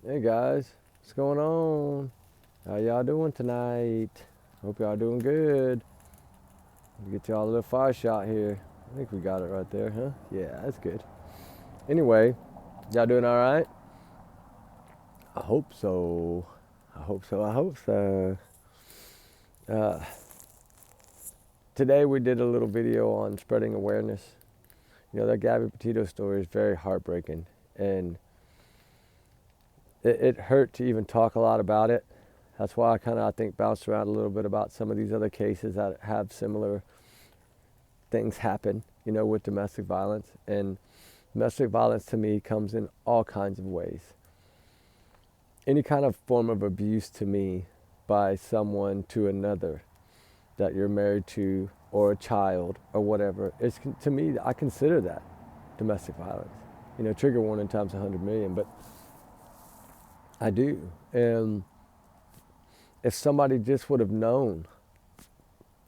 Hey guys, what's going on? How y'all doing tonight? Hope y'all doing good. Get y'all a little fire shot here. I think we got it right there, huh? Yeah, that's good. Anyway, y'all doing all right? I hope so. I hope so. I hope so. Uh, Today we did a little video on spreading awareness. You know, that Gabby Petito story is very heartbreaking, and it hurt to even talk a lot about it. That's why I think bounced around a little bit about some of these other cases that have similar things happen, you know, with domestic violence. And domestic violence to me comes in all kinds of ways. Any kind of form of abuse to me by someone to another that you're married to or a child or whatever, it's, to me, I consider that domestic violence. You know, trigger warning times 100 million, but I do. And if somebody just would have known,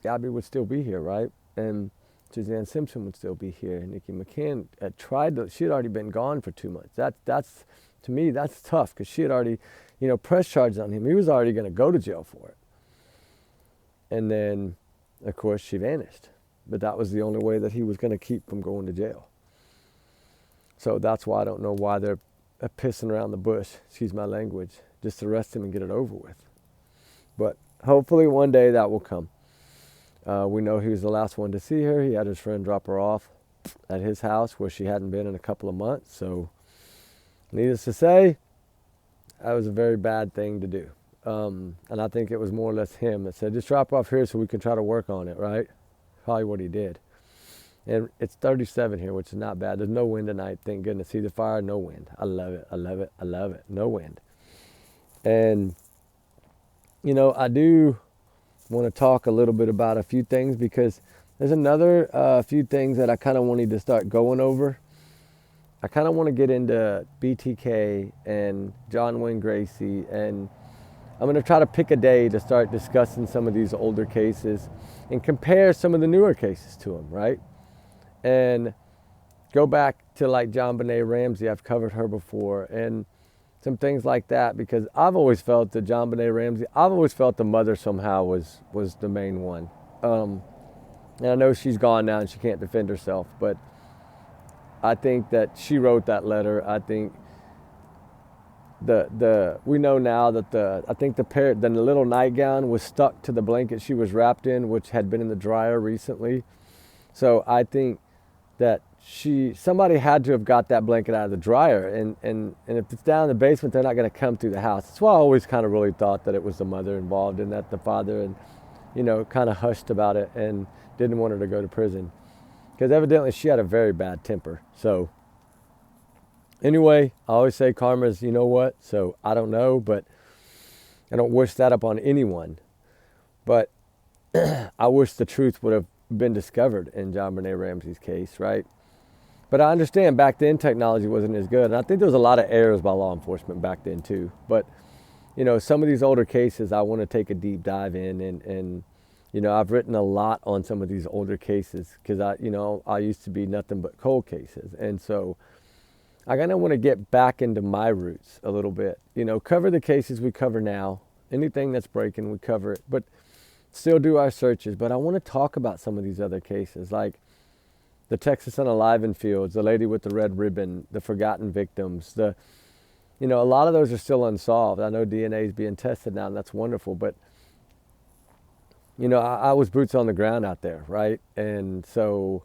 Gabby would still be here, right? And Suzanne Simpson would still be here. Nikki McCann had tried to, she had already been gone for 2 months. That's to me, that's tough because she had already, you know, pressed charges on him. He was already going to go to jail for it. And then, of course, she vanished. But that was the only way that he was going to keep from going to jail. So that's why I don't know why they're pissing around the bush, excuse my language, just arrest him and get it over with. But hopefully one day that will come. We know he was the last one to see her. He had his friend drop her off at his house where she hadn't been in a couple of months. So needless to say, that was a very bad thing to do. And I think it was more or less him that said, just drop off here so we can try to work on it, right? Probably what he did. And it's 37 here, which is not bad. There's no wind tonight, thank goodness. See the fire, no wind. I love it, I love it, I love it. No wind. And, you know, I do want to talk a little bit about a few things because there's another few things that I kind of wanted to start going over. I kind of want to get into BTK and John Wayne Gracie, and I'm going to try to pick a day to start discussing some of these older cases and compare some of the newer cases to them, right? And go back to like John Benet Ramsey. I've covered her before, and some things like that, because I've always felt that John Benet Ramsey, I've always felt the mother somehow was the main one. And I know she's gone now and she can't defend herself, but I think that she wrote that letter. I think we know now that the little nightgown was stuck to the blanket she was wrapped in, which had been in the dryer recently. So I think that somebody had to have got that blanket out of the dryer, and if it's down in the basement, they're not going to come through the house. That's why I always kind of really thought that it was the mother involved, and that the father, and you know, kind of hushed about it and didn't want her to go to prison, because evidently she had a very bad temper. So anyway, I always say karma's, you know what, so I don't know, but I don't wish that upon anyone, but I wish the truth would have been discovered in John Benet Ramsey's case, right? But I understand back then technology wasn't as good. And I think there was a lot of errors by law enforcement back then too. But, you know, some of these older cases I want to take a deep dive in. And you know, I've written a lot on some of these older cases because I used to be nothing but cold cases. And so I kind of want to get back into my roots a little bit. You know, cover the cases we cover now. Anything that's breaking, we cover it. But still do our searches. But I want to talk about some of these other cases, like the Texas Unalive Fields, the lady with the red ribbon, the forgotten victims, you know, a lot of those are still unsolved. I know DNA is being tested now, and that's wonderful. But, you know, I was boots on the ground out there, right? And so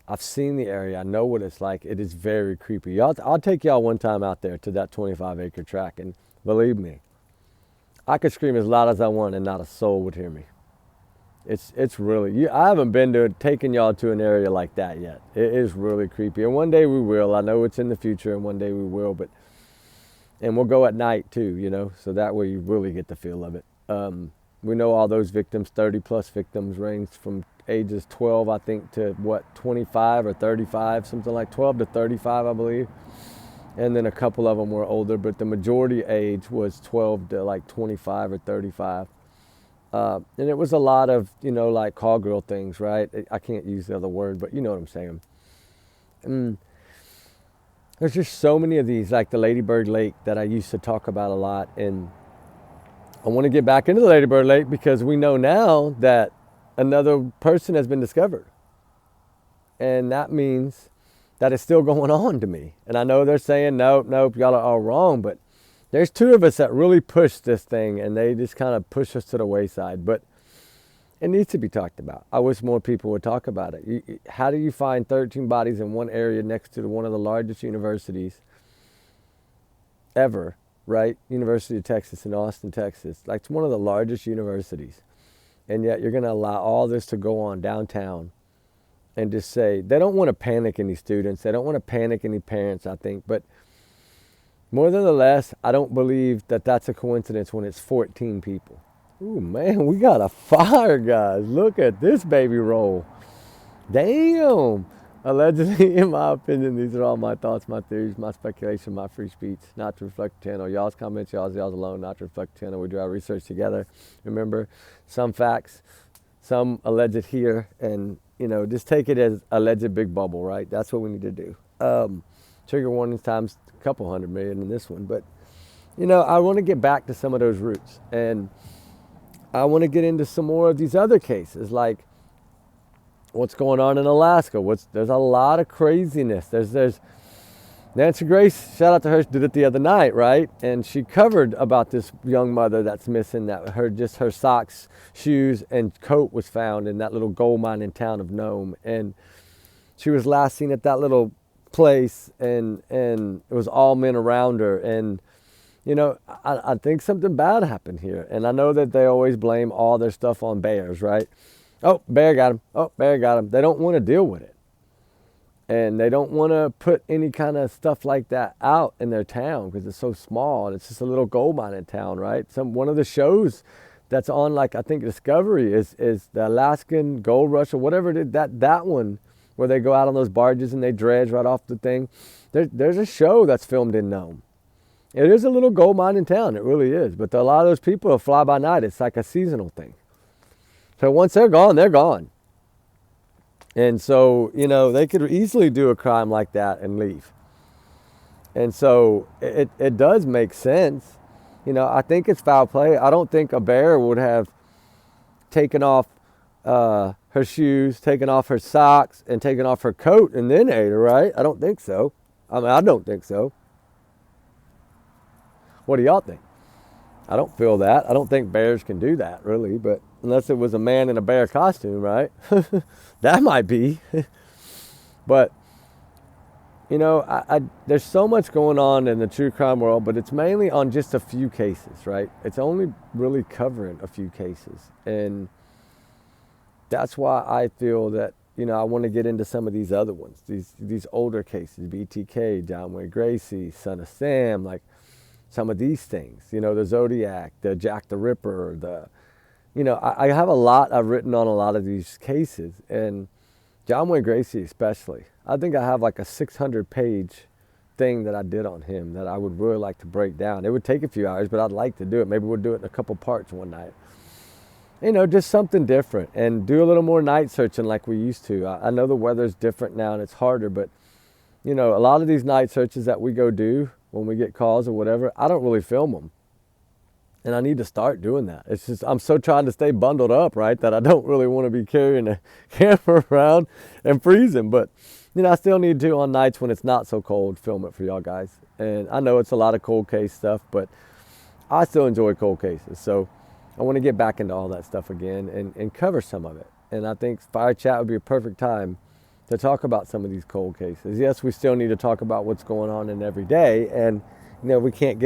I've seen the area. I know what it's like. It is very creepy. I'll take y'all one time out there to that 25-acre tract, and believe me, I could scream as loud as I want, and not a soul would hear me. It's really, I haven't been to taking y'all to an area like that yet. It is really creepy, and one day we will. I know it's in the future, and one day we will. And we'll go at night too, you know, so that way you really get the feel of it. We know all those victims, 30 plus victims, ranged from ages 12, I think, to 25 or 35, something like 12 to 35, I believe. And then a couple of them were older, but the majority age was 12 to like 25 or 35. And it was a lot of, you know, like call girl things, right? I can't use the other word, but you know what I'm saying. There's just so many of these, like the Ladybird Lake that I used to talk about a lot. And I want to get back into the Ladybird Lake because we know now that another person has been discovered. And that means that it's still going on to me. And I know they're saying, nope, y'all are all wrong. But there's two of us that really push this thing, and they just kind of push us to the wayside. But it needs to be talked about. I wish more people would talk about it. How do you find 13 bodies in one area next to one of the largest universities ever, right? University of Texas in Austin, Texas. Like, it's one of the largest universities. And yet you're going to allow all this to go on downtown and just say, they don't want to panic any students. They don't want to panic any parents, I think. But more than the less, I don't believe that that's a coincidence when it's 14 people. Ooh, man, we got a fire, guys. Look at this baby roll. Damn. Allegedly, in my opinion, these are all my thoughts, my theories, my speculation, my free speech, not to reflect the channel. Y'all's comments, y'all's alone, not to reflect the channel. We do our research together. Remember, some facts, some alleged here, and, just take it as alleged big bubble, right? That's what we need to do. Trigger warnings times a couple 100 million in this one. But, I want to get back to some of those roots. And I want to get into some more of these other cases, like what's going on in Alaska. There's a lot of craziness. There's Nancy Grace, shout out to her, she did it the other night, right? And she covered about this young mother that's missing, that her socks, shoes, and coat was found in that little gold mine in town of Nome. And she was last seen at that little place, and it was all men around her. And I think something bad happened here. And I know that they always blame all their stuff on bears, right? Oh, bear got him. Oh, bear got him. They don't want to deal with it. And they don't want to put any kind of stuff like that out in their town because it's so small and it's just a little gold mine in town, right? One of the shows that's on, like, I think Discovery is the Alaskan Gold Rush or whatever it is, that one where they go out on those barges and they dredge right off the thing. There's a show that's filmed in Nome. It is a little gold mine in town, it really is. But a lot of those people fly by night. It's like a seasonal thing. So once they're gone, they're gone. And so, they could easily do a crime like that and leave. And so it does make sense. I think it's foul play. I don't think a bear would have taken off her shoes, taken off her socks, and taken off her coat and then ate her, right? I don't think so. I don't think so. What do y'all think? I don't feel that. I don't think bears can do that, really, but unless it was a man in a bear costume, right? That might be. But, there's so much going on in the true crime world, but it's mainly on just a few cases, right? It's only really covering a few cases. And that's why I feel that, I want to get into some of these other ones, these older cases, BTK, John Wayne Gracie, Son of Sam, like, some of these things, the Zodiac, the Jack the Ripper, I have a lot I've written on a lot of these cases, and John Wayne Gracie especially. I think I have like a 600-page thing that I did on him that I would really like to break down. It would take a few hours, but I'd like to do it. Maybe we'll do it in a couple parts one night. Just something different, and do a little more night searching like we used to. I know the weather's different now and it's harder, but a lot of these night searches that we go do when we get calls or whatever, I don't really film them. And I need to start doing that. It's just, I'm so trying to stay bundled up, right, that I don't really want to be carrying a camera around and freezing. But, I still need to, on nights when it's not so cold, film it for y'all guys. And I know it's a lot of cold case stuff, but I still enjoy cold cases. So I want to get back into all that stuff again and cover some of it. And I think Fire Chat would be a perfect time to talk about some of these cold cases. Yes, we still need to talk about what's going on in every day, and we can't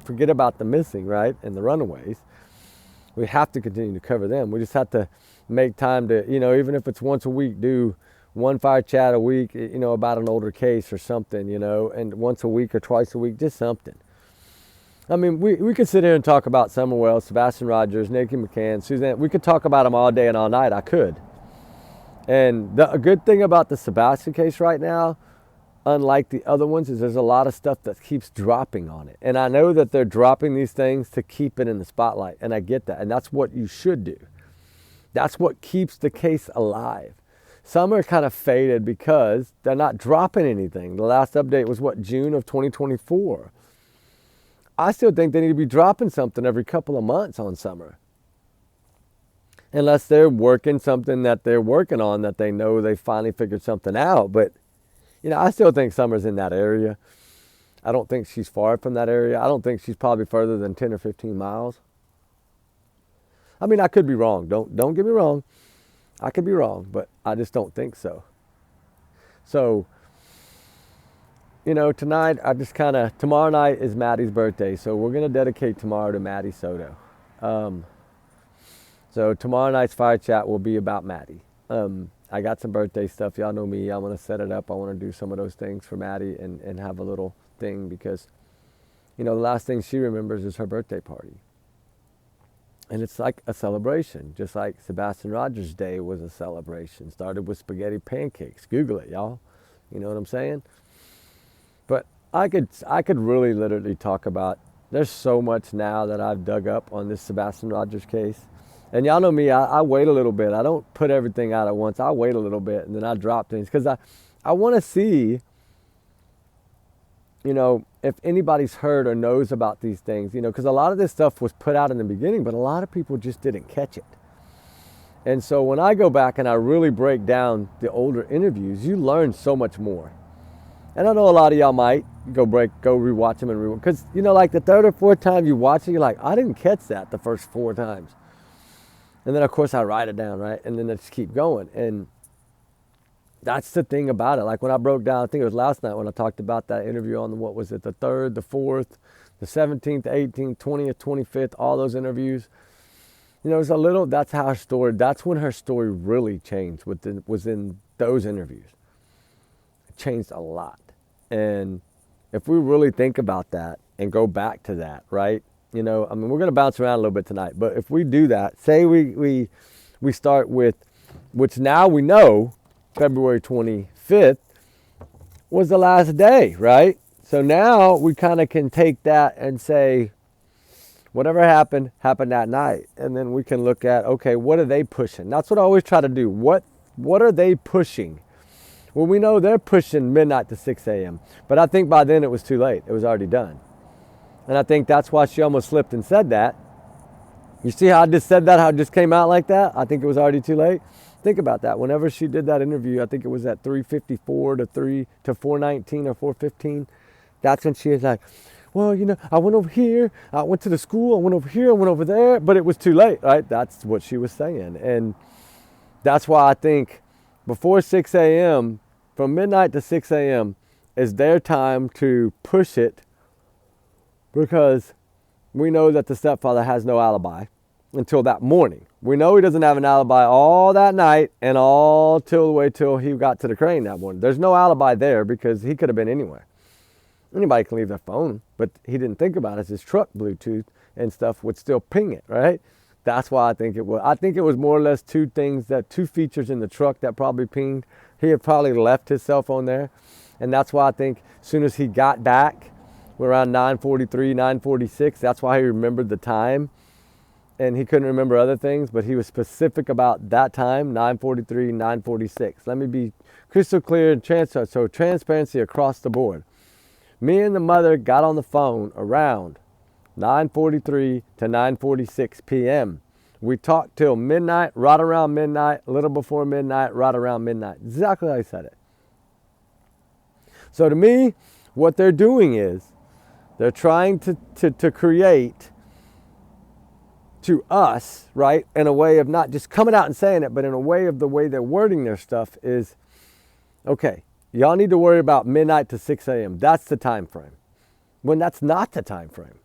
forget about the missing, right, and the runaways. We have to continue to cover them. We just have to make time to, even if it's once a week, do one Fire Chat a week, about an older case or something, and once a week or twice a week, just something. I mean, we could sit here and talk about Summer Wells, Sebastian Rogers, Nikki McCann, Suzanne. We could talk about them all day and all night. I could. And a good thing about the Sebastian case right now, unlike the other ones, is there's a lot of stuff that keeps dropping on it. And I know that they're dropping these things to keep it in the spotlight, and I get that. And that's what you should do. That's what keeps the case alive. Summer kind of faded because they're not dropping anything. The last update was what, June of 2024. I still think they need to be dropping something every couple of months on Summer. Unless they're working something that they're working on that they know they finally figured something out. But, I still think Summer's in that area. I don't think she's far from that area. I don't think she's probably further than 10 or 15 miles. I mean, I could be wrong. Don't get me wrong. I could be wrong, but I just don't think so. So, tonight, tomorrow night is Maddie's birthday, so we're going to dedicate tomorrow to Maddie Soto. So tomorrow night's Fire Chat will be about Maddie. I got some birthday stuff. Y'all know me. I want to set it up. I want to do some of those things for Maddie and have a little thing because, the last thing she remembers is her birthday party. And it's like a celebration, just like Sebastian Rogers' day was a celebration. Started with spaghetti pancakes. Google it, y'all. You know what I'm saying? But I could really literally talk about, there's so much now that I've dug up on this Sebastian Rogers case. And y'all know me, I wait a little bit. I don't put everything out at once. I wait a little bit and then I drop things because I want to see, if anybody's heard or knows about these things, because a lot of this stuff was put out in the beginning, but a lot of people just didn't catch it. And so when I go back and I really break down the older interviews, you learn so much more. And I know a lot of y'all might go rewatch them and rewatch. Because, like the third or fourth time you watch it, you're like, I didn't catch that the first 4 times. And then, of course, I write it down, right? And then I just keep going. And that's the thing about it. Like when I broke down, I think it was last night when I talked about that interview on the 3rd, the 4th, the 17th, 18th, 20th, 25th, all those interviews. It's that's when her story really changed, was in those interviews. It changed a lot. And if we really think about that and go back to that, right? We're going to bounce around a little bit tonight, but if we do that, say we start with, which now we know February 25th was the last day, right? So now we kind of can take that and say, whatever happened that night. And then we can look at, okay, what are they pushing? That's what I always try to do. What are they pushing? Well, we know they're pushing midnight to 6 a.m. But I think by then it was too late. It was already done. And I think that's why she almost slipped and said that. You see how I just said that, how it just came out like that? I think it was already too late. Think about that. Whenever she did that interview, I think it was at 3:54 to 4:19 or 4:15. That's when she was like, well, I went over here, I went to the school, I went over here, I went over there, but it was too late, right? That's what she was saying. And that's why I think before 6 a.m., from midnight to 6 a.m. is their time to push it, because we know that the stepfather has no alibi until that morning. We know he doesn't have an alibi all that night and all till the way till he got to the crane that morning. There's no alibi there because he could have been anywhere. Anybody can leave their phone, but he didn't think about it. His truck Bluetooth and stuff would still ping it, right? That's why I think it was. I think it was more or less two features in the truck that probably pinged. He had probably left his cell phone there. And that's why I think as soon as he got back, around 9:43, 9:46, that's why he remembered the time. And he couldn't remember other things, but he was specific about that time, 9:43, 9:46. Let me be crystal clear and so transparency across the board. Me and the mother got on the phone around 9:43 to 9:46 p.m. We talked till midnight, right around midnight, a little before midnight, right around midnight. Exactly how I said it. So to me, what they're doing is they're trying to create to us, right, in a way of not just coming out and saying it, but in a way of the way they're wording their stuff is, okay, y'all need to worry about midnight to 6 a.m. That's the time frame. When that's not the time frame.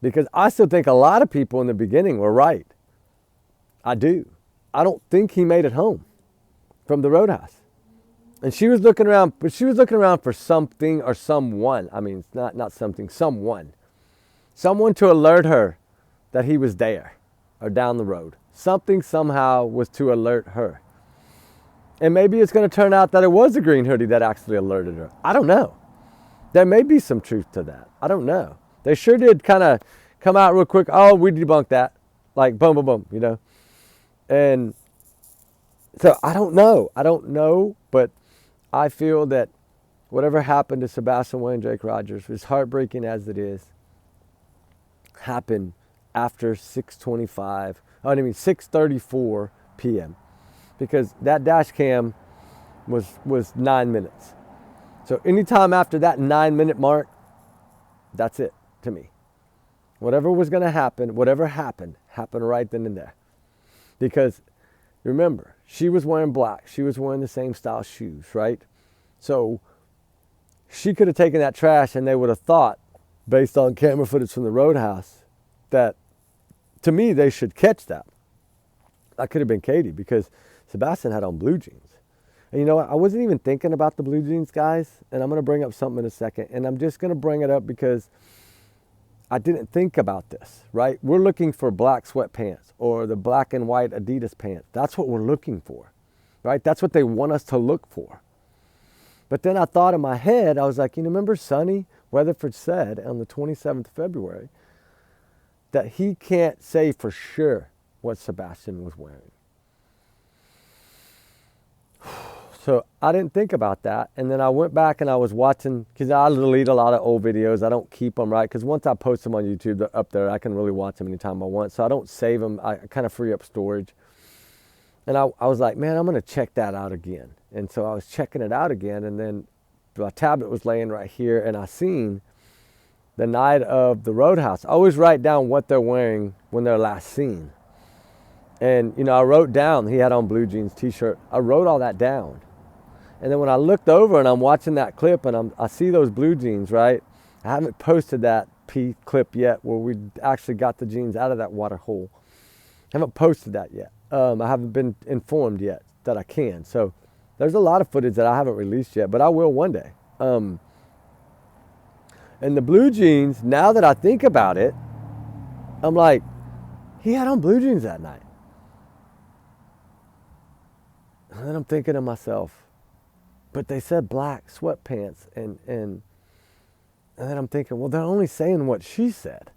Because I still think a lot of people in the beginning were right. I do. I don't think he made it home from the roadhouse. And she was looking around, but she was looking around for something or someone. I mean, it's not something, someone. Someone to alert her that he was there or down the road. Something somehow was to alert her. And maybe it's going to turn out that it was the green hoodie that actually alerted her. I don't know. There may be some truth to that. I don't know. They sure did kind of come out real quick. Oh, we debunked that. Like, boom, boom, boom, you know. And So I don't know, but I feel that whatever happened to Sebastian Wayne Jake Rogers, as heartbreaking as it is, happened after 6:34 p.m. because that dash cam was 9 minutes. So anytime after that 9-minute mark, that's it to me. Whatever was going to happen, whatever happened right then and there. Because remember, she was wearing black. She was wearing the same style shoes, right? So she could have taken that trash and they would have thought, based on camera footage from the roadhouse, that to me they should catch that. That could have been Katie because Sebastian had on blue jeans. And you know what? I wasn't even thinking about the blue jeans, guys. And I'm going to bring up something in a second. And I'm just going to bring it up because I didn't think about this, right? We're looking for black sweatpants or the black and white Adidas pants. That's what we're looking for, right? That's what they want us to look for. But then I thought in my head, I was like, remember Sonny Weatherford said on the 27th of February that he can't say for sure what Sebastian was wearing. So I didn't think about that. And then I went back and I was watching, because I delete a lot of old videos. I don't keep them, right? Because once I post them on YouTube, they're up there. I can really watch them anytime I want. So I don't save them. I kind of free up storage. And I was like, man, I'm going to check that out again. And so I was checking it out again. And then my tablet was laying right here. And I seen the night of the Roadhouse. I always write down what they're wearing when they're last seen. And, I wrote down, he had on blue jeans, t-shirt. I wrote all that down. And then when I looked over and I'm watching that clip and I see those blue jeans, right? I haven't posted that clip yet where we actually got the jeans out of that water hole. I haven't posted that yet. I haven't been informed yet that I can. So there's a lot of footage that I haven't released yet, but I will one day. And the blue jeans, now that I think about it, I'm like, he had on blue jeans that night. And then I'm thinking to myself, but they said black sweatpants, and then I'm thinking, well, they're only saying what she said.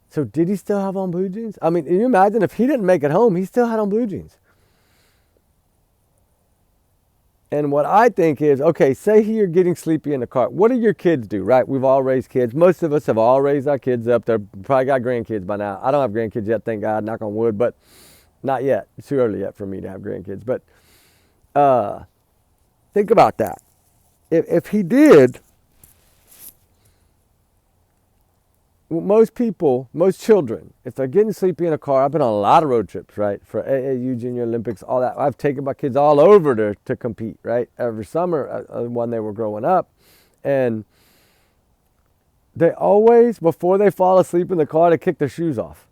So did he still have on blue jeans? I mean, can you imagine if he didn't make it home, he still had on blue jeans. And what I think is, okay, say you're getting sleepy in the car. What do your kids do, right? We've all raised kids. Most of us have all raised our kids up. They're probably got grandkids by now. I don't have grandkids yet, thank God, knock on wood, but not yet. It's too early yet for me to have grandkids. But think about that. If he did, most people, most children, if they're getting sleepy in a car, I've been on a lot of road trips, right? For AAU, Junior Olympics, all that. I've taken my kids all over to compete, right? Every summer when they were growing up. And they always, before they fall asleep in the car, they kick their shoes off.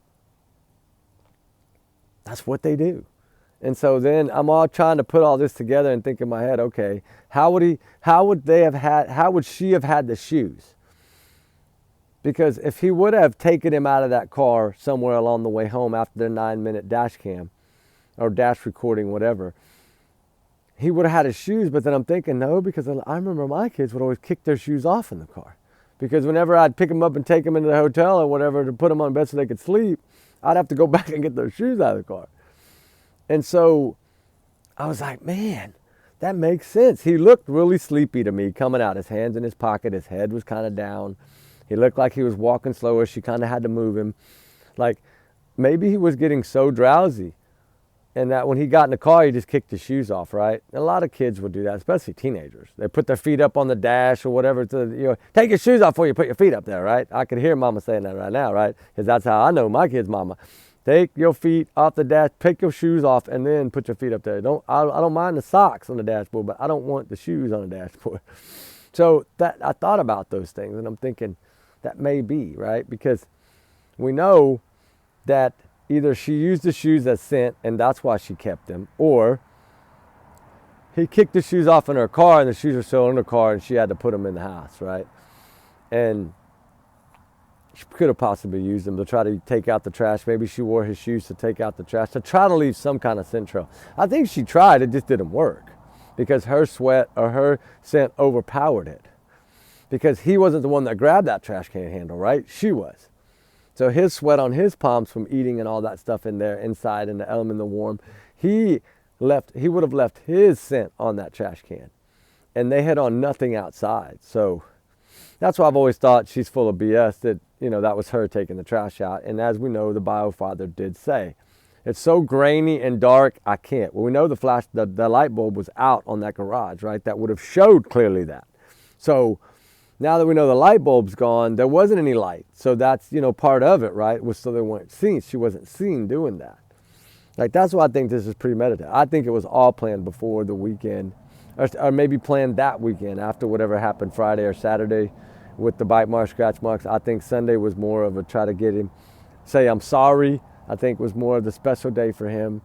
That's what they do. And so then I'm all trying to put all this together and think in my head, okay, how would she have had the shoes? Because if he would have taken him out of that car somewhere along the way home after their 9-minute dash cam or dash recording, whatever, he would have had his shoes. But then I'm thinking, no, because I remember my kids would always kick their shoes off in the car. Because whenever I'd pick them up and take them into the hotel or whatever to put them on bed so they could sleep, I'd have to go back and get those shoes out of the car. And so I was like, man, that makes sense. He looked really sleepy to me coming out. His hands in his pocket. His head was kind of down. He looked like he was walking slower. She kind of had to move him. Like maybe he was getting so drowsy and that when he got in the car, he just kicked his shoes off, right? And a lot of kids would do that, especially teenagers. They put their feet up on the dash or whatever. Take your shoes off before you put your feet up there, right? I could hear mama saying that right now, right? Because that's how I know my kid's mama. Take your feet off the dash, pick your shoes off, and then put your feet up there. I don't mind the socks on the dashboard, but I don't want the shoes on the dashboard. So that I thought about those things, and I'm thinking that may be, right? Because we know that either she used the shoes as scent, and that's why she kept them, or he kicked the shoes off in her car, and the shoes were still in her car, and she had to put them in the house, right? And she could have possibly used them to try to take out the trash. Maybe she wore his shoes to take out the trash, to try to leave some kind of scent trail. I think she tried, it just didn't work because her sweat or her scent overpowered it. Because he wasn't the one that grabbed that trash can handle, right? She was. So his sweat on his palms from eating and all that stuff in there, inside in the element, the warm, he he would have left his scent on that trash can. And they had on nothing outside. So that's why I've always thought she's full of BS, that, that was her taking the trash out. And as we know, the biofather did say, it's so grainy and dark, I can't. Well, we know the light bulb was out on that garage, right? That would have showed clearly that. So now that we know the light bulb's gone, there wasn't any light. So that's, part of it, right? Was so they weren't seen. She wasn't seen doing that. Like, that's why I think this is premeditated. I think it was all planned before the weekend, or maybe planned that weekend after whatever happened Friday or Saturday with the bite marks, scratch marks. I think Sunday was more of a try to get him, say I'm sorry. I think was more of the special day for him,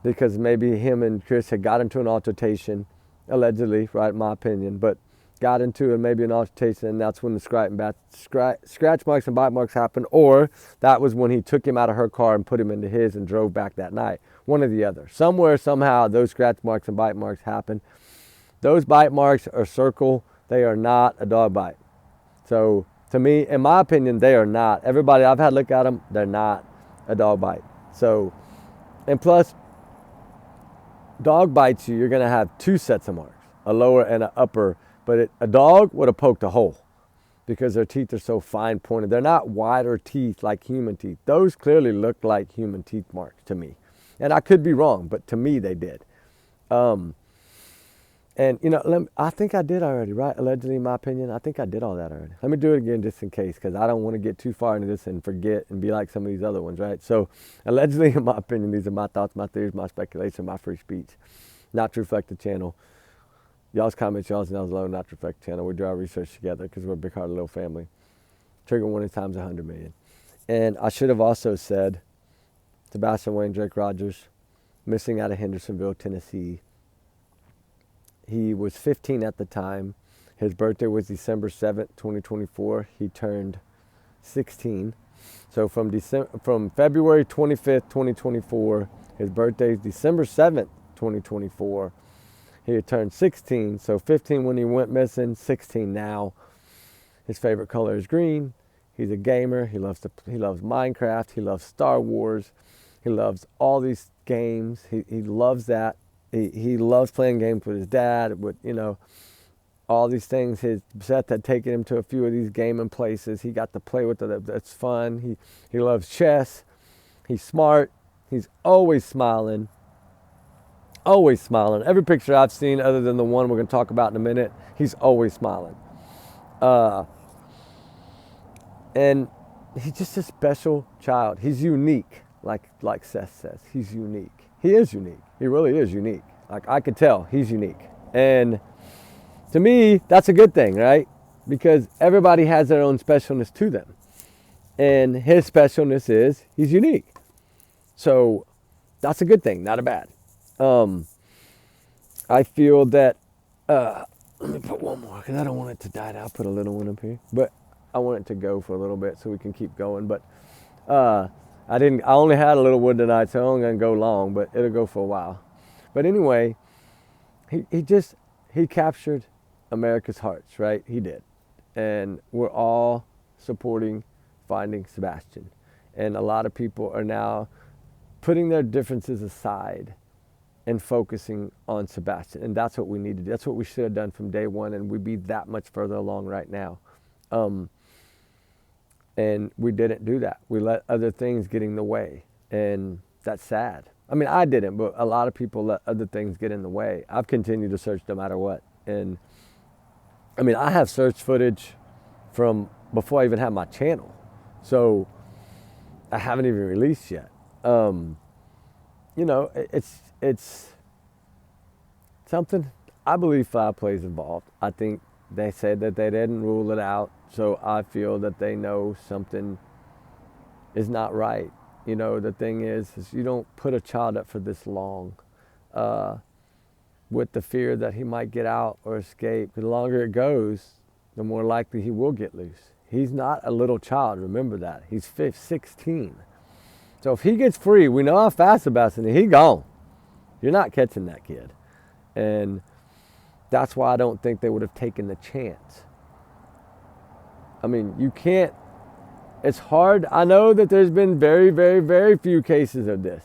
because maybe him and Chris had got into an altercation, allegedly, right, in my opinion, but got into maybe an altercation, and that's when the scratch marks and bite marks happened, or that was when he took him out of her car and put him into his and drove back that night. One or the other. Somewhere, somehow, those scratch marks and bite marks happened. Those bite marks are circle. They are not a dog bite. So, to me, in my opinion, they are not. Everybody I've had look at them, they're not a dog bite. So, and plus, dog bites you, you're going to have two sets of marks, a lower and an upper. But a dog would have poked a hole because their teeth are so fine pointed. They're not wider teeth like human teeth. Those clearly look like human teeth marks to me. And I could be wrong, but to me they did. And, I think I did already, right? Allegedly, in my opinion, I think I did all that already. Let me do it again just in case, because I don't want to get too far into this and forget and be like some of these other ones, right? So, allegedly, in my opinion, these are my thoughts, my theories, my speculation, my free speech, not to reflect the channel. Y'all's comments, y'all's alone, not to reflect the channel. We do our research together because we're a big hearted little family. Trigger warning times 100 million. And I should have also said, Sebastian Wayne Drake Rogers, missing out of Hendersonville, Tennessee. He was 15 at the time. His birthday was December 7th, 2024. He turned 16. So from February 25th, 2024, his birthday is December 7th, 2024. He had turned 16, so 15 when he went missing, 16 now. His favorite color is green. He's a gamer. He loves Minecraft. He loves Star Wars. He loves all these games. He loves that. He loves playing games with his dad, with, all these things. His Seth had taken him to a few of these gaming places. He got to play with it. That's fun. He loves chess. He's smart. He's always smiling. Always smiling. Every picture I've seen, other than the one we're going to talk about in a minute, he's always smiling. And he's just a special child. He's unique, like Seth says. He's unique. He is unique. He really is unique. Like, I could tell he's unique. And to me, that's a good thing, right? Because everybody has their own specialness to them. And his specialness is he's unique. So that's a good thing, not a bad. I feel that, let me put one more because I don't want it to die. I'll put a little one up here. But I want it to go for a little bit so we can keep going. But I only had a little wood tonight, so I'm only going to go long, but it'll go for a while. But anyway, he captured America's hearts, right? He did. And we're all supporting finding Sebastian. And a lot of people are now putting their differences aside and focusing on Sebastian. And that's what we need to do. That's what we should have done from day one, and we'd be that much further along right now. And we didn't do that. We let other things get in the way, and that's sad. I mean, I didn't, but a lot of people let other things get in the way. I've continued to search no matter what. And I mean, I have search footage from before I even had my channel. So I haven't even released yet. It's something, I believe foul play is involved. I think they said that they didn't rule it out. So I feel that they know something is not right. The thing is you don't put a child up for this long with the fear that he might get out or escape. The longer it goes, the more likely he will get loose. He's not a little child, remember that. He's 16. So if he gets free, we know how fast Sebastian is. He gone. You're not catching that kid. And that's why I don't think they would have taken the chance. I mean, you can't, it's hard. I know that there's been very, very, very few cases of this.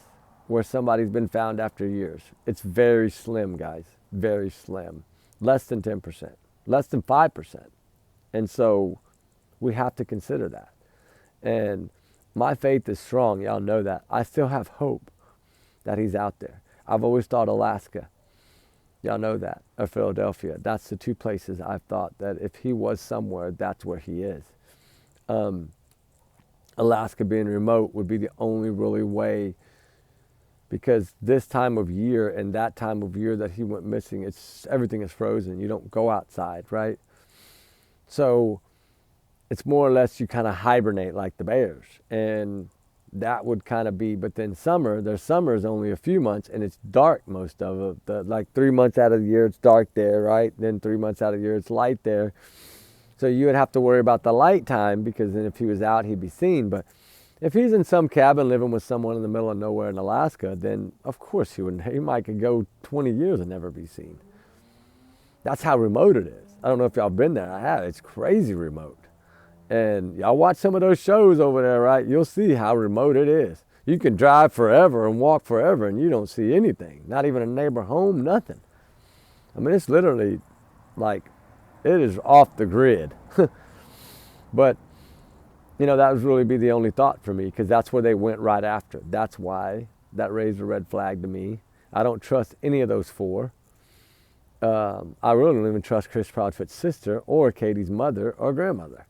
where somebody's been found after years. It's very slim, guys, very slim. Less than 10%, less than 5%. And so we have to consider that. And my faith is strong. Y'all know that. I still have hope that he's out there. I've always thought Alaska. Y'all know that. Or Philadelphia. That's the two places I've thought that if he was somewhere, that's where he is. Alaska being remote would be the only really way, because this time of year and that time of year that he went missing, everything is frozen. You don't go outside, right? So it's more or less you kind of hibernate like the bears. And that would kind of be, but then their summer is only a few months and it's dark most of it. Like 3 months out of the year it's dark there, right? Then 3 months out of the year it's light there. So you would have to worry about the light time, because then if he was out, he'd be seen. But if he's in some cabin living with someone in the middle of nowhere in Alaska, then of course he wouldn't. He might could go 20 years and never be seen. That's how remote it is. I don't know if y'all been there. I have. It's crazy remote. And y'all watch some of those shows over there, right? You'll see how remote it is. You can drive forever and walk forever and you don't see anything. Not even a neighbor home, nothing. I mean, it's literally like, it is off the grid. But, you know, that would really be the only thought for me, because that's where they went right after. That's why that raised a red flag to me. I don't trust any of those four. I really don't even trust Chris Proudfoot's sister or Katie's mother or grandmother,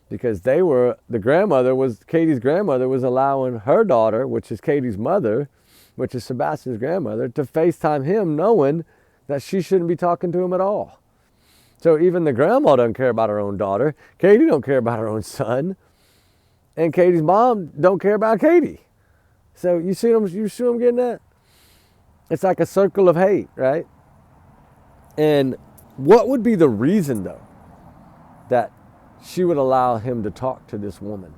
because Katie's grandmother was allowing her daughter, which is Katie's mother, which is Sebastian's grandmother, to FaceTime him knowing that she shouldn't be talking to him at all. So even the grandma doesn't care about her own daughter. Katie don't care about her own son. And Katie's mom don't care about Katie. So you see them getting that? It's like a circle of hate, right? And what would be the reason, though, that she would allow him to talk to this woman?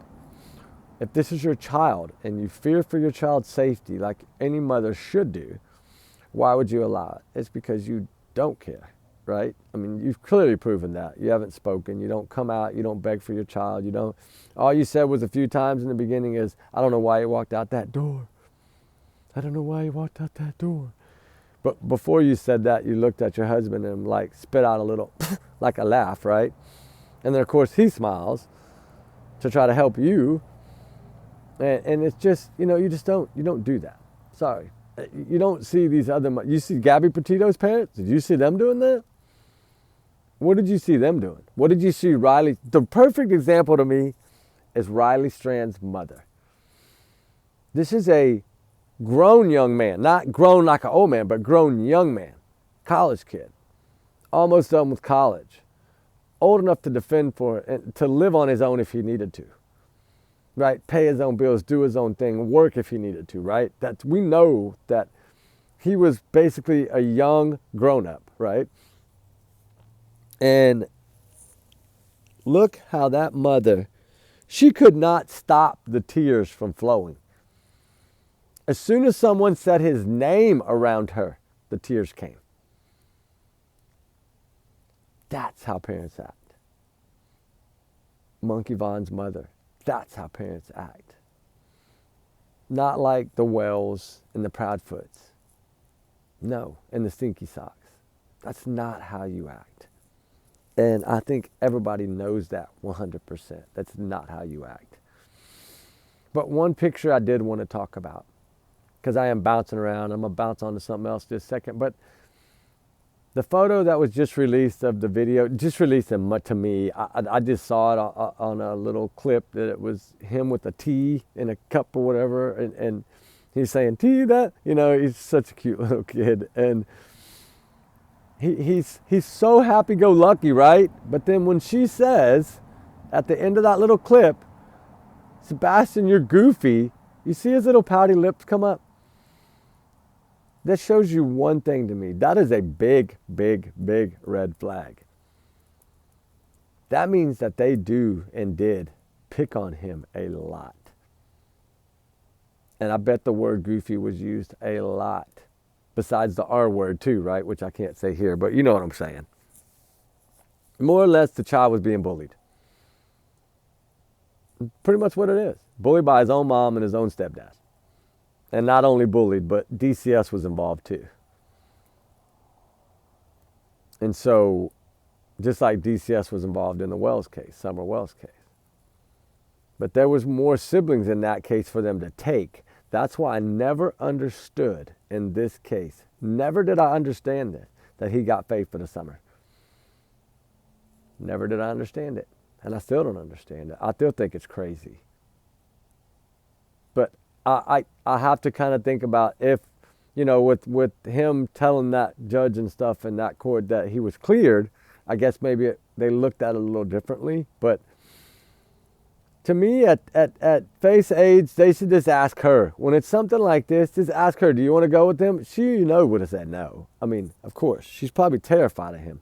If this is your child and you fear for your child's safety like any mother should do, why would you allow it? It's because you don't care. Right? I mean, you've clearly proven that. You haven't spoken. You don't come out. You don't beg for your child. You don't. All you said was a few times in the beginning is, I don't know why he walked out that door. I don't know why he walked out that door. But before you said that, you looked at your husband and like spit out a little, like a laugh, right? And then of course he smiles to try to help you. And it's just, you don't do that. Sorry. You don't see these other, you see Gabby Petito's parents? Did you see them doing that? What did you see them doing? What did you see Riley? The perfect example to me is Riley Strand's mother. This is a grown young man, not grown like an old man, but grown young man, college kid, almost done with college, old enough to defend for and to live on his own if he needed to, right? Pay his own bills, do his own thing, work if he needed to, right? That we know that he was basically a young grown-up, right? And look how that mother, she could not stop the tears from flowing. As soon as someone said his name around her, the tears came. That's how parents act. Monkey Vaughn's mother, that's how parents act. Not like the Wells and the Proudfoots. No, and the Stinky Socks. That's not how you act. And I think everybody knows that 100%. That's not how you act. But one picture I did want to talk about, because I am bouncing around. I'm going to bounce on to something else just a second. But the photo that was just released of the video, just released to me, I just saw it on a little clip that it was him with a tea in a cup or whatever. And he's saying, tea that? He's such a cute little kid. And he's so happy-go-lucky, right? But then when she says, at the end of that little clip, Sebastian, you're goofy, you see his little pouty lips come up? That shows you one thing to me. That is a big, big, big red flag. That means that they do and did pick on him a lot. And I bet the word goofy was used a lot. Besides the R word too, right? Which I can't say here, but you know what I'm saying. More or less, the child was being bullied. Pretty much what it is. Bullied by his own mom and his own stepdad. And not only bullied, but DCS was involved too. And so, just like DCS was involved in the Wells case, Summer Wells case. But there was more siblings in that case for them to take. That's why I never understood in this case, never did I understand this, that he got Faith for the summer. Never did I understand it. And I still don't understand it. I still think it's crazy. But I have to kind of think about if, you know, with him telling that judge and stuff in that court that he was cleared, I guess maybe they looked at it a little differently. But to me, at Faith's age, they should just ask her. When it's something like this, just ask her, do you want to go with him? She, you know, would have said no. I mean, of course. She's probably terrified of him.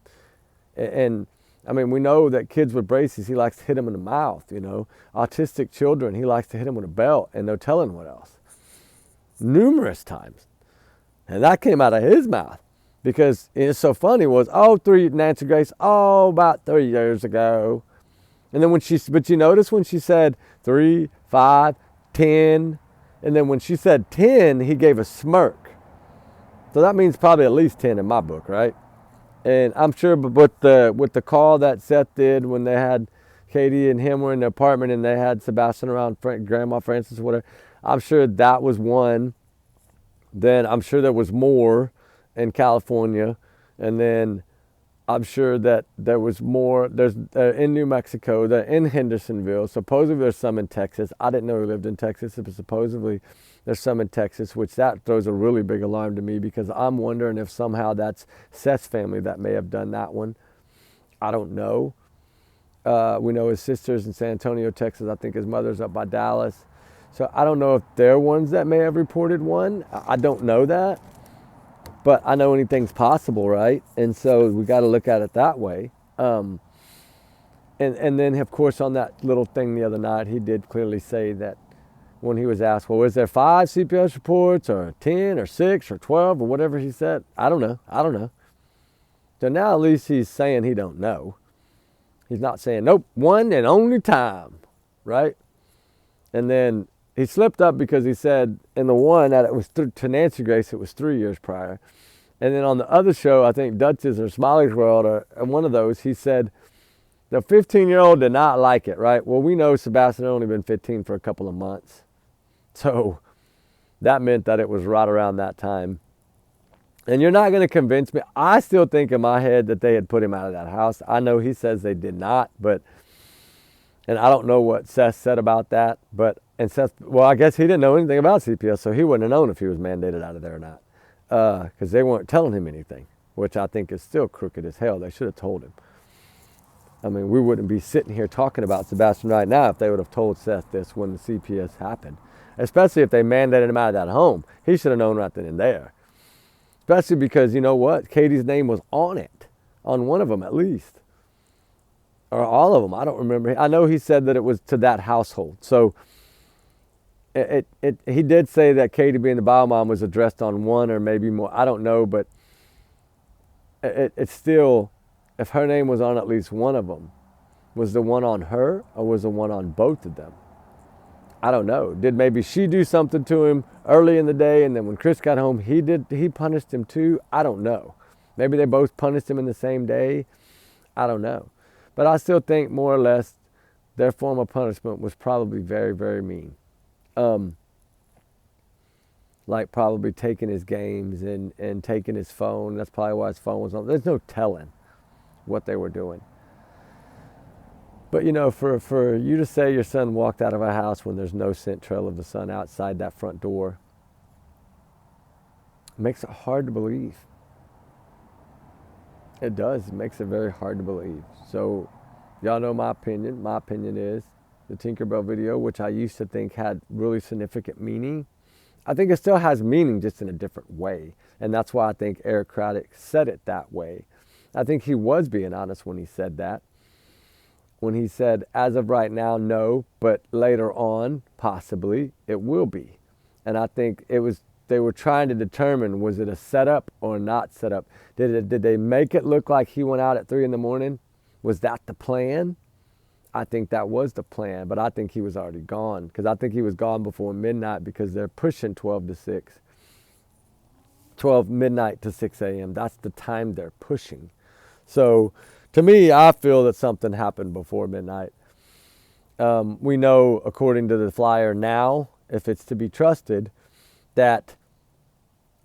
And I mean, we know that kids with braces, he likes to hit them in the mouth, you know. Autistic children, he likes to hit them with a belt, and no telling what else. Numerous times. And that came out of his mouth. Because it's so funny was, Nancy Grace, about 3 years ago. And then but you notice when she said 3, 5, 10, and then when she said 10, he gave a smirk. So that means probably at least 10 in my book, right? And I'm sure with the call that Seth did when they had Katie and him were in the apartment and they had Sebastian around Grandma Francis or whatever, I'm sure that was one. Then I'm sure there was more in California. And then I'm sure that there was more. There's in New Mexico, they're in Hendersonville. Supposedly there's some in Texas. I didn't know he lived in Texas, but supposedly there's some in Texas, which that throws a really big alarm to me because I'm wondering if somehow that's Seth's family that may have done that one. I don't know. We know his sister's in San Antonio, Texas. I think his mother's up by Dallas. So I don't know if they're ones that may have reported one. I don't know that. But I know anything's possible, right? And so we got to look at it that way. And then, of course, on that little thing the other night, he did clearly say that when he was asked, well, is there 5 CPS reports or 10 or 6 or 12 or whatever he said? I don't know. So now at least he's saying he don't know. He's not saying, nope, one and only time, right? And then he slipped up because he said in the one that it was to Nancy Grace, it was 3 years prior. And then on the other show, I think Dutch's or Smiley's World or one of those, he said the 15-year-old did not like it, right? Well, we know Sebastian had only been 15 for a couple of months. So that meant that it was right around that time. And you're not going to convince me. I still think in my head that they had put him out of that house. I know he says they did not, and I don't know what Seth said about that. And Seth, well, I guess he didn't know anything about CPS, so he wouldn't have known if he was mandated out of there or not. Because they weren't telling him anything, which I think is still crooked as hell. They should have told him. I mean, we wouldn't be sitting here talking about Sebastian right now if they would have told Seth this when the CPS happened. Especially if they mandated him out of that home. He should have known right then and there. Especially because, you know what? Katie's name was on it. On one of them at least. Or all of them. I don't remember. I know he said that it was to that household. So he did say that Katie being the bio mom was addressed on one or maybe more. I don't know, but it's still, if her name was on at least one of them, was the one on her or was the one on both of them? I don't know. Did maybe she do something to him early in the day and then when Chris got home, he punished him too? I don't know. Maybe they both punished him in the same day. I don't know. But I still think more or less their form of punishment was probably very, very mean. Like probably taking his games and taking his phone. That's probably why his phone was on. There's no telling what they were doing. But, you know, for you to say your son walked out of a house when there's no scent trail of the son outside that front door makes it hard to believe. It does. It makes it very hard to believe. So, y'all know my opinion. My opinion is the Tinkerbell video, which I used to think had really significant meaning. I think it still has meaning, just in a different way. And that's why I think Eric Craddock said it that way. I think he was being honest when he said that. When he said, as of right now, no, but later on, possibly, it will be. And I think they were trying to determine, was it a setup or not setup? Did they make it look like he went out at 3 a.m? Was that the plan? I think that was the plan, but I think he was already gone, because I think he was gone before midnight, because they're pushing 12 to 6. 12 midnight to 6 a.m. That's the time they're pushing. So to me, I feel that something happened before midnight. We know, according to the flyer now, if it's to be trusted, that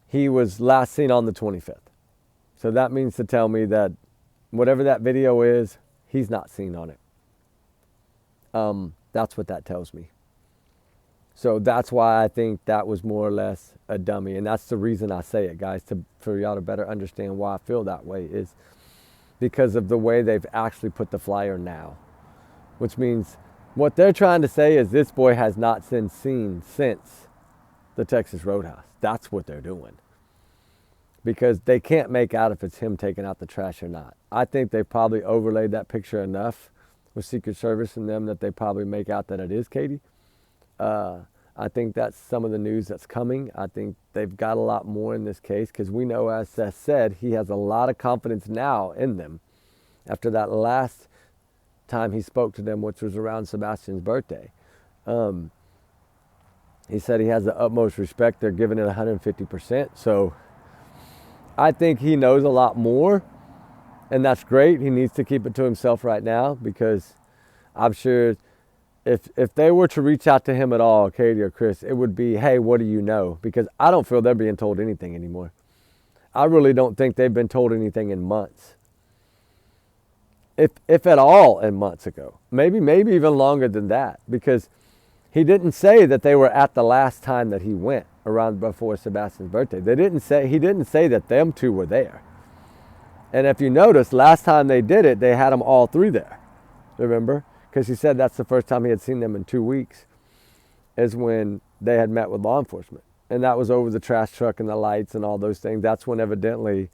he was last seen on the 25th. So that means to tell me that whatever that video is, he's not seen on it. That's what that tells me. So that's why I think that was more or less a dummy. And that's the reason I say it, guys, for y'all to better understand why I feel that way, is because of the way they've actually put the flyer now. Which means what they're trying to say is this boy has not been seen since the Texas Roadhouse. That's what they're doing. Because they can't make out if it's him taking out the trash or not. I think they probably overlaid that picture enough with Secret Service and them that they probably make out that it is Katie. I think that's some of the news that's coming. I think they've got a lot more in this case, because we know, as Seth said, he has a lot of confidence now in them after that last time he spoke to them, which was around Sebastian's birthday. He said he has the utmost respect. They're giving it 150%. So I think he knows a lot more, and that's great. He needs to keep it to himself right now, because I'm sure if they were to reach out to him at all, Katie or Chris, it would be, hey, what do you know? Because I don't feel they're being told anything anymore. I really don't think they've been told anything in months. If at all, in months ago. Maybe even longer than that, because he didn't say that they were at the last time that he went around before Sebastian's birthday. He didn't say that them two were there. And if you notice, last time they did it, they had them all three there. Remember? Because he said that's the first time he had seen them in 2 weeks, is when they had met with law enforcement. And that was over the trash truck and the lights and all those things. That's when evidently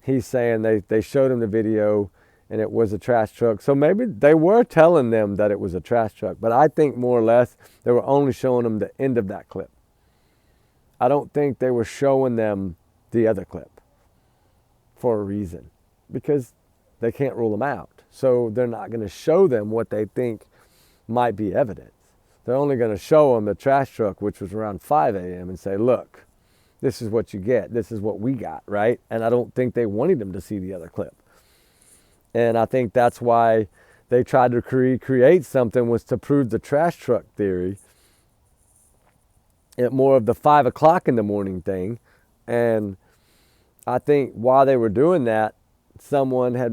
he's saying they showed him the video and it was a trash truck. So maybe they were telling them that it was a trash truck. But I think more or less they were only showing them the end of that clip. I don't think they were showing them the other clip for a reason, because they can't rule them out. So they're not going to show them what they think might be evidence. They're only going to show them the trash truck, which was around 5 a.m. and say, look, this is what you get. This is what we got, right? And I don't think they wanted them to see the other clip. And I think that's why they tried to create something, was to prove the trash truck theory, more of the 5 o'clock in the morning thing. And I think while they were doing that, someone had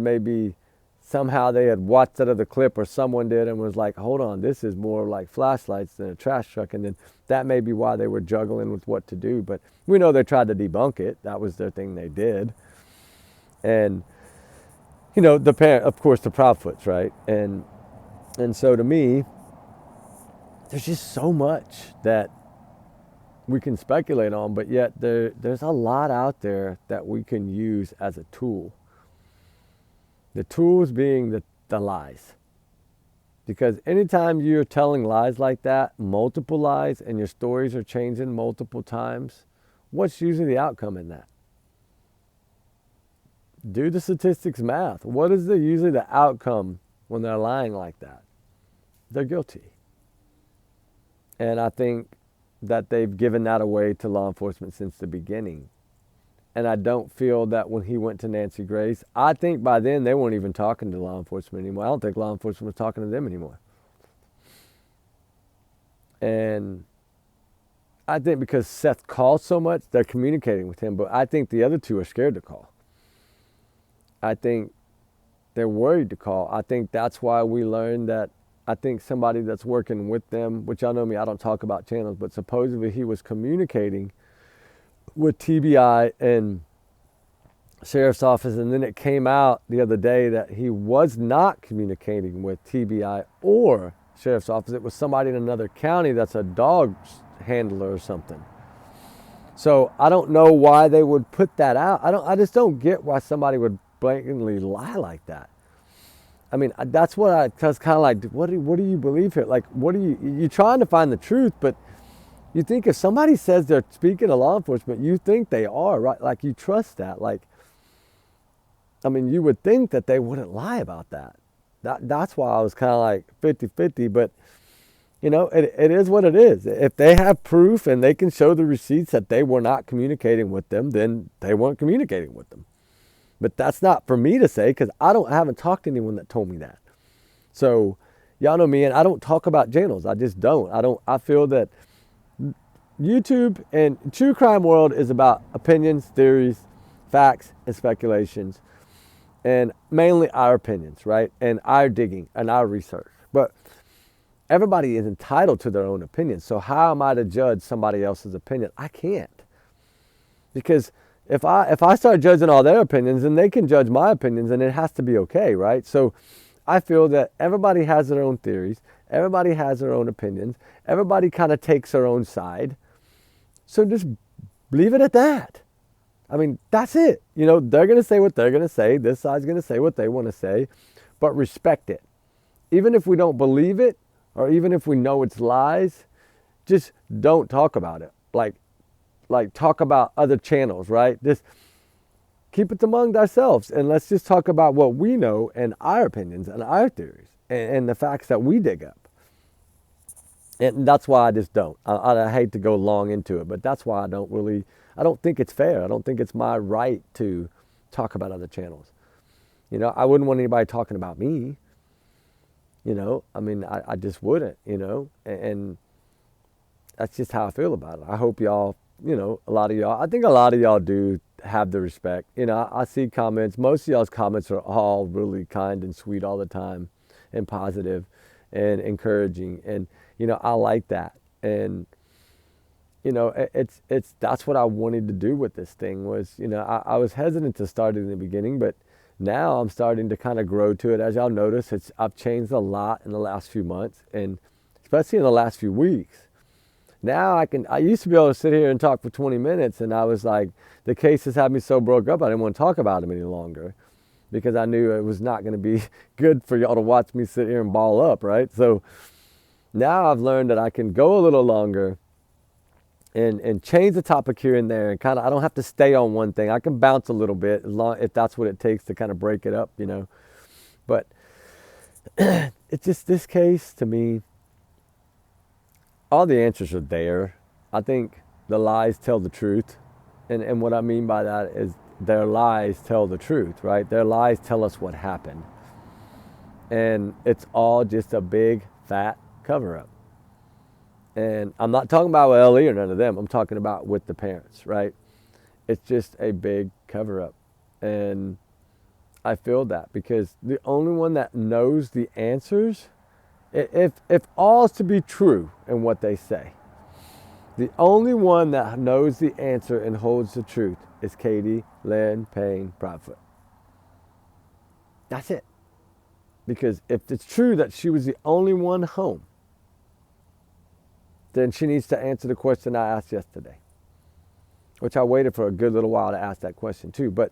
somehow they had watched that other clip, or someone did, and was like, hold on, this is more like flashlights than a trash truck. And then that may be why they were juggling with what to do. But we know they tried to debunk it. That was their thing they did. And, you know, of course, the Proudfoots, right? And so to me, there's just so much that we can speculate on, but yet there's a lot out there that we can use as a tool. The tools being the lies. Because anytime you're telling lies like that, multiple lies, and your stories are changing multiple times, what's usually the outcome in that? Do the statistics math. What is usually the outcome when they're lying like that? They're guilty. And I think that they've given that away to law enforcement since the beginning. And I don't feel that when he went to Nancy Grace, I think by then they weren't even talking to law enforcement anymore. I don't think law enforcement was talking to them anymore. And I think because Seth calls so much, they're communicating with him. But I think the other two are scared to call. I think they're worried to call. I think that's why we learned that. I think somebody that's working with them, which y'all know me, I don't talk about channels, but supposedly he was communicating with TBI and Sheriff's Office, and then it came out the other day that he was not communicating with TBI or Sheriff's Office. It was somebody in another county that's a dog handler or something. So I don't know why they would put that out. I just don't get why somebody would blatantly lie like that. I mean, that's what I was kind of like, what do you believe here? Like, you're trying to find the truth, but you think if somebody says they're speaking to law enforcement, you think they are, right? Like, you trust that. Like, I mean, you would think that they wouldn't lie about that. That's why I was kind of like 50-50, but it is what it is. If they have proof and they can show the receipts that they were not communicating with them, then they weren't communicating with them. But that's not for me to say, because I haven't talked to anyone that told me that. So y'all know me, and I don't talk about channels. I just don't. I feel that YouTube and true crime world is about opinions, theories, facts, and speculations, and mainly our opinions, right? And our digging and our research. But everybody is entitled to their own opinion. So how am I to judge somebody else's opinion? I can't. Because if I start judging all their opinions, then they can judge my opinions, and it has to be okay, right? So I feel that everybody has their own theories. Everybody has their own opinions. Everybody kind of takes their own side. So just leave it at that. I mean, that's it. They're going to say what they're going to say. This side's going to say what they want to say. But respect it. Even if we don't believe it, or even if we know it's lies, just don't talk about it. Like talk about other channels, right? Just keep it among ourselves, and let's just talk about what we know and our opinions and our theories and the facts that we dig up. And that's why I just don't. I hate to go long into it, but that's why I don't think it's fair. I don't think it's my right to talk about other channels. I wouldn't want anybody talking about me. I mean, I just wouldn't, and that's just how I feel about it. I hope y'all, I think a lot of y'all do have the respect. I see comments. Most of y'all's comments are all really kind and sweet all the time, and positive and encouraging. And, I like that. And, that's what I wanted to do with this thing was, I was hesitant to start it in the beginning, but now I'm starting to kind of grow to it. As y'all notice, I've changed a lot in the last few months, and especially in the last few weeks. Now I used to be able to sit here and talk for 20 minutes, and I was like, the cases had me so broke up I didn't want to talk about them any longer, because I knew it was not going to be good for y'all to watch me sit here and ball up, right? So now I've learned that I can go a little longer and change the topic here and there, and kind of, I don't have to stay on one thing. I can bounce a little bit if that's what it takes to kind of break it up, But it's just, this case to me, all the answers are there. I think the lies tell the truth. And what I mean by that is their lies tell the truth, right? Their lies tell us what happened. And it's all just a big, fat cover-up. And I'm not talking about with Ellie or none of them. I'm talking about with the parents, right? It's just a big cover-up. And I feel that because the only one that knows the answers, if all's to be true in what they say, the only one that knows the answer and holds the truth is Katie Lynn Payne Proudfoot. That's it. Because if it's true that she was the only one home, then she needs to answer the question I asked yesterday, which I waited for a good little while to ask that question too. But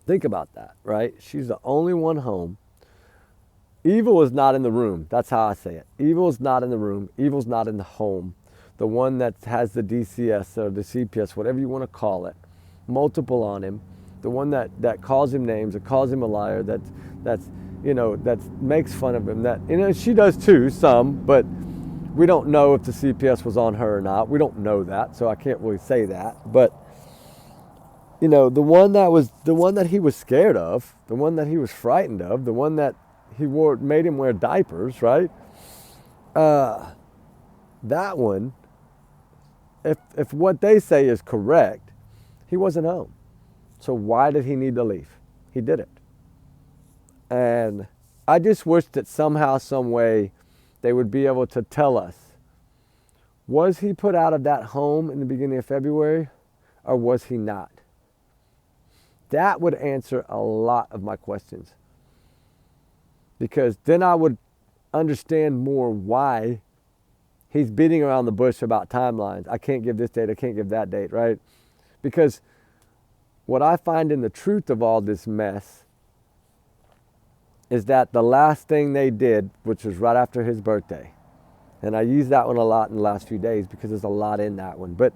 think about that, right? She's the only one home. Evil is not in the room. That's how I say it. Evil is not in the room. Evil's not in the home. The one that has the DCS or the CPS, whatever you want to call it, multiple on him. The one that calls him names, that calls him a liar, that makes fun of him. That she does too, some, but we don't know if the CPS was on her or not. We don't know that, so I can't really say that. But the one that he was scared of, the one that he was frightened of, the one that made him wear diapers, right? That one, if what they say is correct, he wasn't home. So why did he need to leave? He did it. And I just wish that somehow, some way, they would be able to tell us, was he put out of that home in the beginning of February, or was he not? That would answer a lot of my questions. Because then I would understand more why he's beating around the bush about timelines. I can't give this date, I can't give that date, right? Because what I find in the truth of all this mess is that the last thing they did, which was right after his birthday, and I use that one a lot in the last few days because there's a lot in that one, but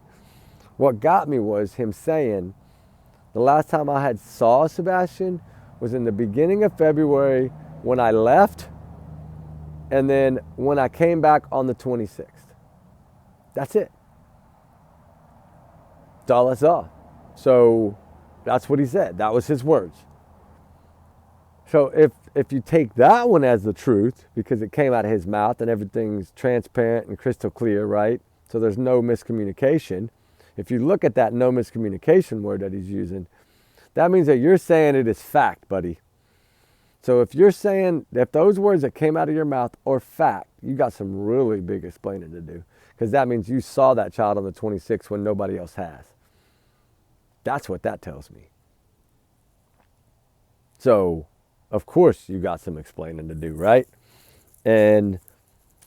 what got me was him saying, the last time I had saw Sebastian was in the beginning of February, when I left, and then when I came back on the 26th. That's it. That's all. So that's what he said. That was his words. So if you take that one as the truth, because it came out of his mouth and everything's transparent and crystal clear, right? So there's no miscommunication. If you look at that no miscommunication word that he's using, that means that you're saying it is fact, buddy. So if you're saying, if those words that came out of your mouth are fact, you got some really big explaining to do. Because that means you saw that child on the 26th when nobody else has. That's what that tells me. So, of course, you got some explaining to do, right? And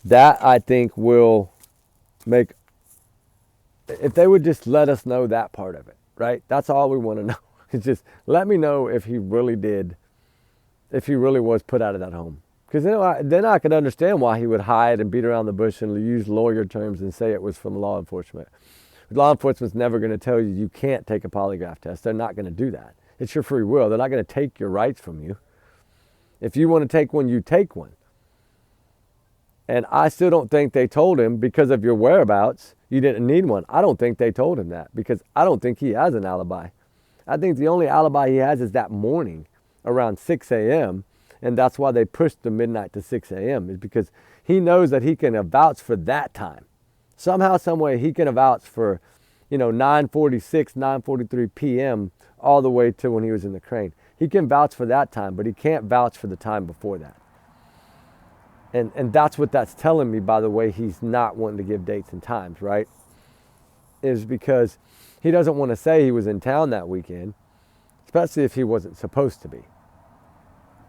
that, I think, will make, if they would just let us know that part of it, right? That's all we want to know. It's just, let me know if he really did, if he really was put out of that home. Because then I could understand why he would hide and beat around the bush and use lawyer terms and say it was from law enforcement. Law enforcement's never going to tell you you can't take a polygraph test. They're not going to do that. It's your free will. They're not going to take your rights from you. If you want to take one, you take one. And I still don't think they told him because of your whereabouts, you didn't need one. I don't think they told him that because I don't think he has an alibi. I think the only alibi he has is that morning around 6 a.m. And that's why they pushed the midnight to 6 a.m. is because he knows that he can vouch for that time. Somehow, some way, he can vouch for, 9:46, 9:43 p.m. all the way to when he was in the crane. He can vouch for that time, but he can't vouch for the time before that. And that's what that's telling me, by the way, he's not wanting to give dates and times, right? Is because he doesn't want to say he was in town that weekend, especially if he wasn't supposed to be.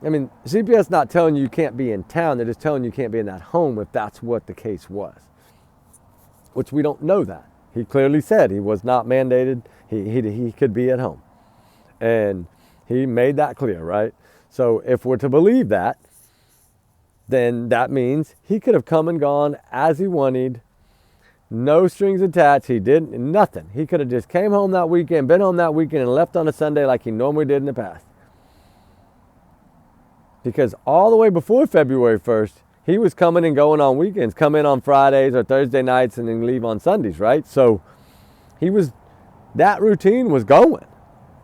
I mean, CPS not telling you can't be in town. They're just telling you can't be in that home if that's what the case was, which we don't know that. He clearly said he was not mandated. He could be at home. And he made that clear, right? So if we're to believe that, then that means he could have come and gone as he wanted, no strings attached. He didn't, nothing. He could have just came home that weekend, been home that weekend, and left on a Sunday like he normally did in the past. Because all the way before February 1st, he was coming and going on weekends, come in on Fridays or Thursday nights and then leave on Sundays, right? So that routine was going.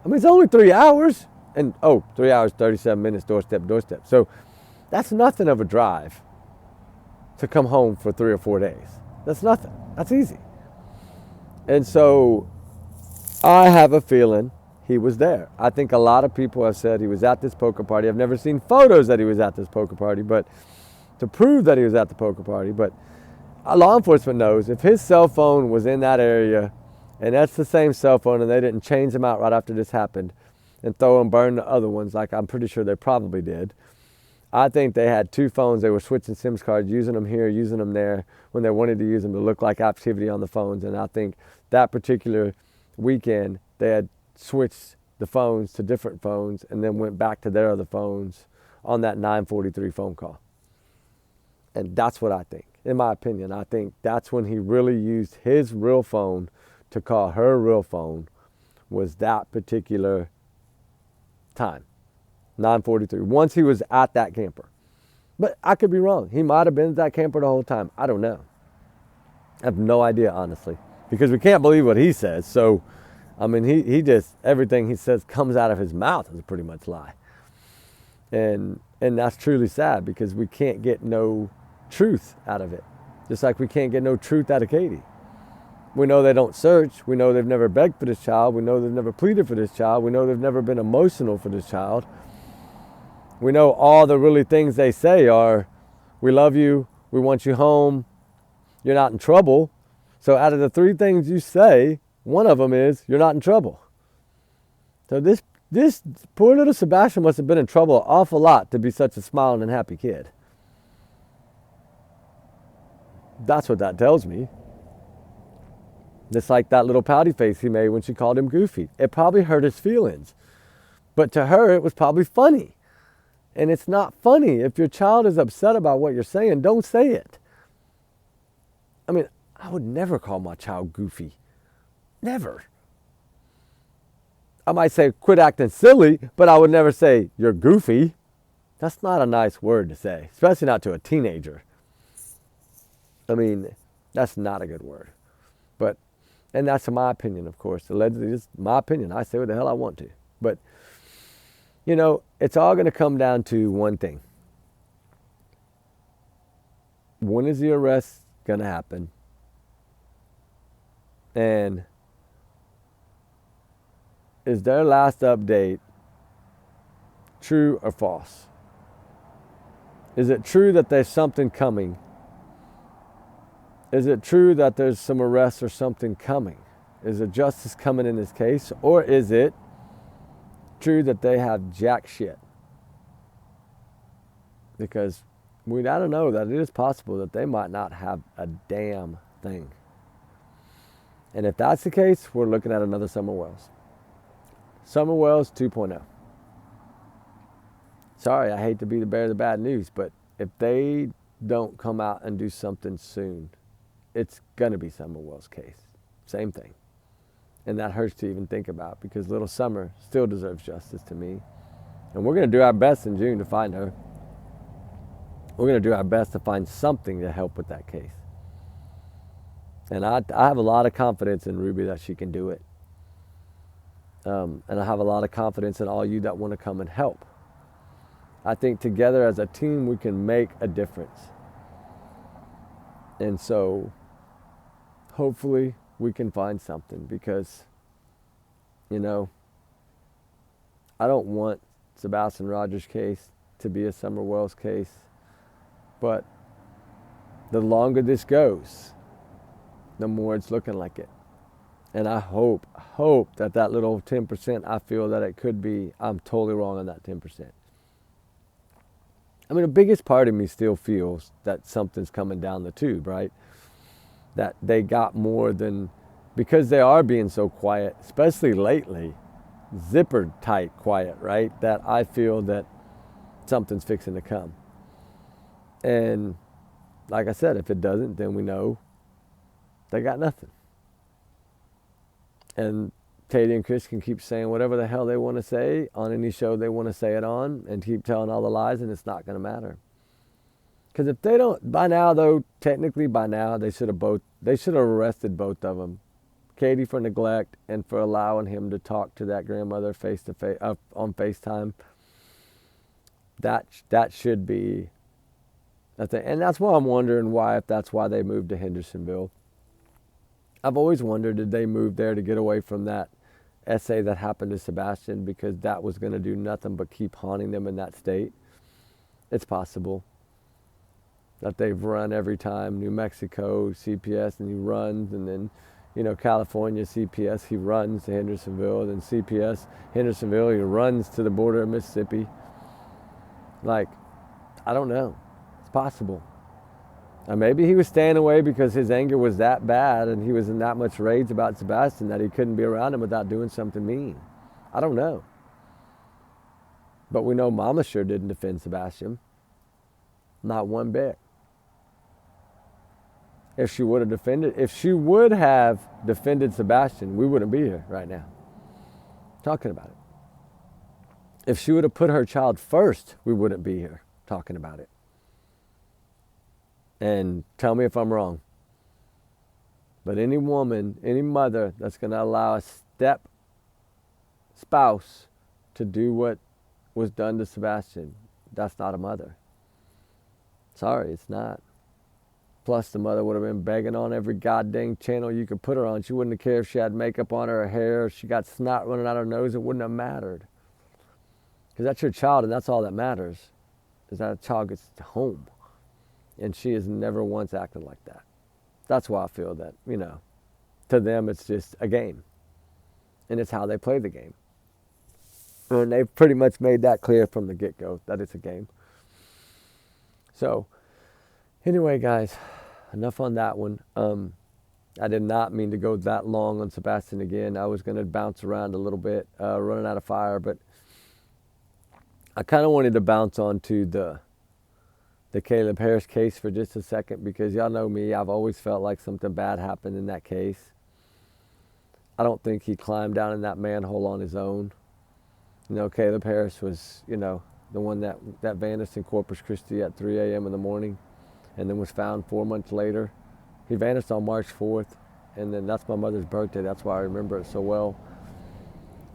I mean, it's only 3 hours. And 3 hours, 37 minutes, doorstep. So that's nothing of a drive to come home for 3 or 4 days. That's nothing. That's easy. And so I have a feeling he was there. I think a lot of people have said he was at this poker party. I've never seen photos that he was at this poker party, but to prove that he was at the poker party. But law enforcement knows if his cell phone was in that area, and that's the same cell phone, and they didn't change them out right after this happened and throw and burn the other ones like I'm pretty sure they probably did. I think they had 2 phones. They were switching SIM cards, using them here, using them there when they wanted to use them to look like activity on the phones. And I think that particular weekend, they had switched the phones to different phones and then went back to their other phones on that 9:43 phone call. And that's what I think. In my opinion, I think that's when he really used his real phone to call her real phone, was that particular time, 9:43, once he was at that camper. But I could be wrong. He might have been at that camper the whole time. I don't know. I have no idea, honestly, because we can't believe what he says. So, I mean, he just, everything he says comes out of his mouth is pretty much lie. And that's truly sad because we can't get no truth out of it. Just like we can't get no truth out of Katie. We know they don't search. We know they've never begged for this child. We know they've never pleaded for this child. We know they've never been emotional for this child. We know all the really things they say are, we love you, we want you home, you're not in trouble. So out of the 3 things you say, one of them is, you're not in trouble. So this poor little Sebastian must have been in trouble an awful lot to be such a smiling and happy kid. That's what that tells me. Just like that little pouty face he made when she called him goofy. It probably hurt his feelings. But to her, it was probably funny. And it's not funny. If your child is upset about what you're saying, don't say it. I mean, I would never call my child goofy. Never. I might say, quit acting silly, but I would never say, you're goofy. That's not a nice word to say, especially not to a teenager. I mean, that's not a good word. But, and that's my opinion, of course. Allegedly, it's my opinion. I say what the hell I want to. But, you know, it's all going to come down to one thing. When is the arrest going to happen? And is their last update true or false? Is it true that there's something coming? Is it true that there's some arrest or something coming? Is it justice coming in this case? Or is it true that they have jack shit? Because we gotta know that it is possible that they might not have a damn thing. And if that's the case, we're looking at another Summer Wells. Summer Wells 2.0. Sorry, I hate to be the bearer of the bad news, but if they don't come out and do something soon, it's going to be Summer Wells' case. Same thing. And that hurts to even think about, because little Summer still deserves justice to me. And we're going to do our best in June to find her. We're going to do our best to find something to help with that case. And I have a lot of confidence in Ruby that she can do it. And I have a lot of confidence in all you that want to come and help. I think together as a team we can make a difference. And so hopefully we can find something, because, you know, I don't want Sebastian Rogers' case to be a Summer Wells case, but the longer this goes, the more it's looking like it. And I hope that little 10% I feel that it could be, I'm totally wrong on that 10%. I mean, the biggest part of me still feels that something's coming down the tube, right? That they got more than, because they are being so quiet, especially lately, zipper tight quiet, right? That I feel that something's fixing to come. And like I said, if it doesn't, then we know they got nothing. And Katie and Chris can keep saying whatever the hell they want to say on any show they want to say it on, and keep telling all the lies, and it's not going to matter. Because if they don't, by now though, technically by now, they should have arrested both of them. Katie for neglect and for allowing him to talk to that grandmother face to face on FaceTime. That should be a thing. And that's why I'm wondering if that's why they moved to Hendersonville. I've always wondered, did they move there to get away from that essay that happened to Sebastian, because that was going to do nothing but keep haunting them in that state? It's possible that they've run every time. New Mexico, CPS, and he runs, and then, you know, California, CPS, he runs to Hendersonville, then CPS, Hendersonville, he runs to the border of Mississippi. Like, I don't know. It's possible. And maybe he was staying away because his anger was that bad and he was in that much rage about Sebastian that he couldn't be around him without doing something mean. I don't know. But we know Mama sure didn't defend Sebastian. Not one bit. If she would have defended Sebastian, we wouldn't be here right now talking about it. If she would have put her child first, we wouldn't be here talking about it. And tell me if I'm wrong. But any woman, any mother that's going to allow a step spouse to do what was done to Sebastian, that's not a mother. Sorry, it's not. Plus, the mother would have been begging on every goddamn channel you could put her on. She wouldn't have cared if she had makeup on her hair, or she got snot running out her nose. It wouldn't have mattered. Because that's your child, and that's all that matters, is that a child gets home. And she has never once acted like that. That's why I feel that, you know, to them it's just a game. And it's how they play the game. And they've pretty much made that clear from the get-go, that it's a game. So, anyway, guys, enough on that one. I did not mean to go that long on Sebastian again. I was going to bounce around a little bit, running out of fire. But I kind of wanted to bounce onto the Caleb Harris case for just a second, because y'all know me, I've always felt like something bad happened in that case. I don't think he climbed down in that manhole on his own. You know, Caleb Harris was, you know, the one that vanished in Corpus Christi at 3 a.m. in the morning and then was found 4 months later. He vanished on March 4th, and then that's my mother's birthday. That's why I remember it so well.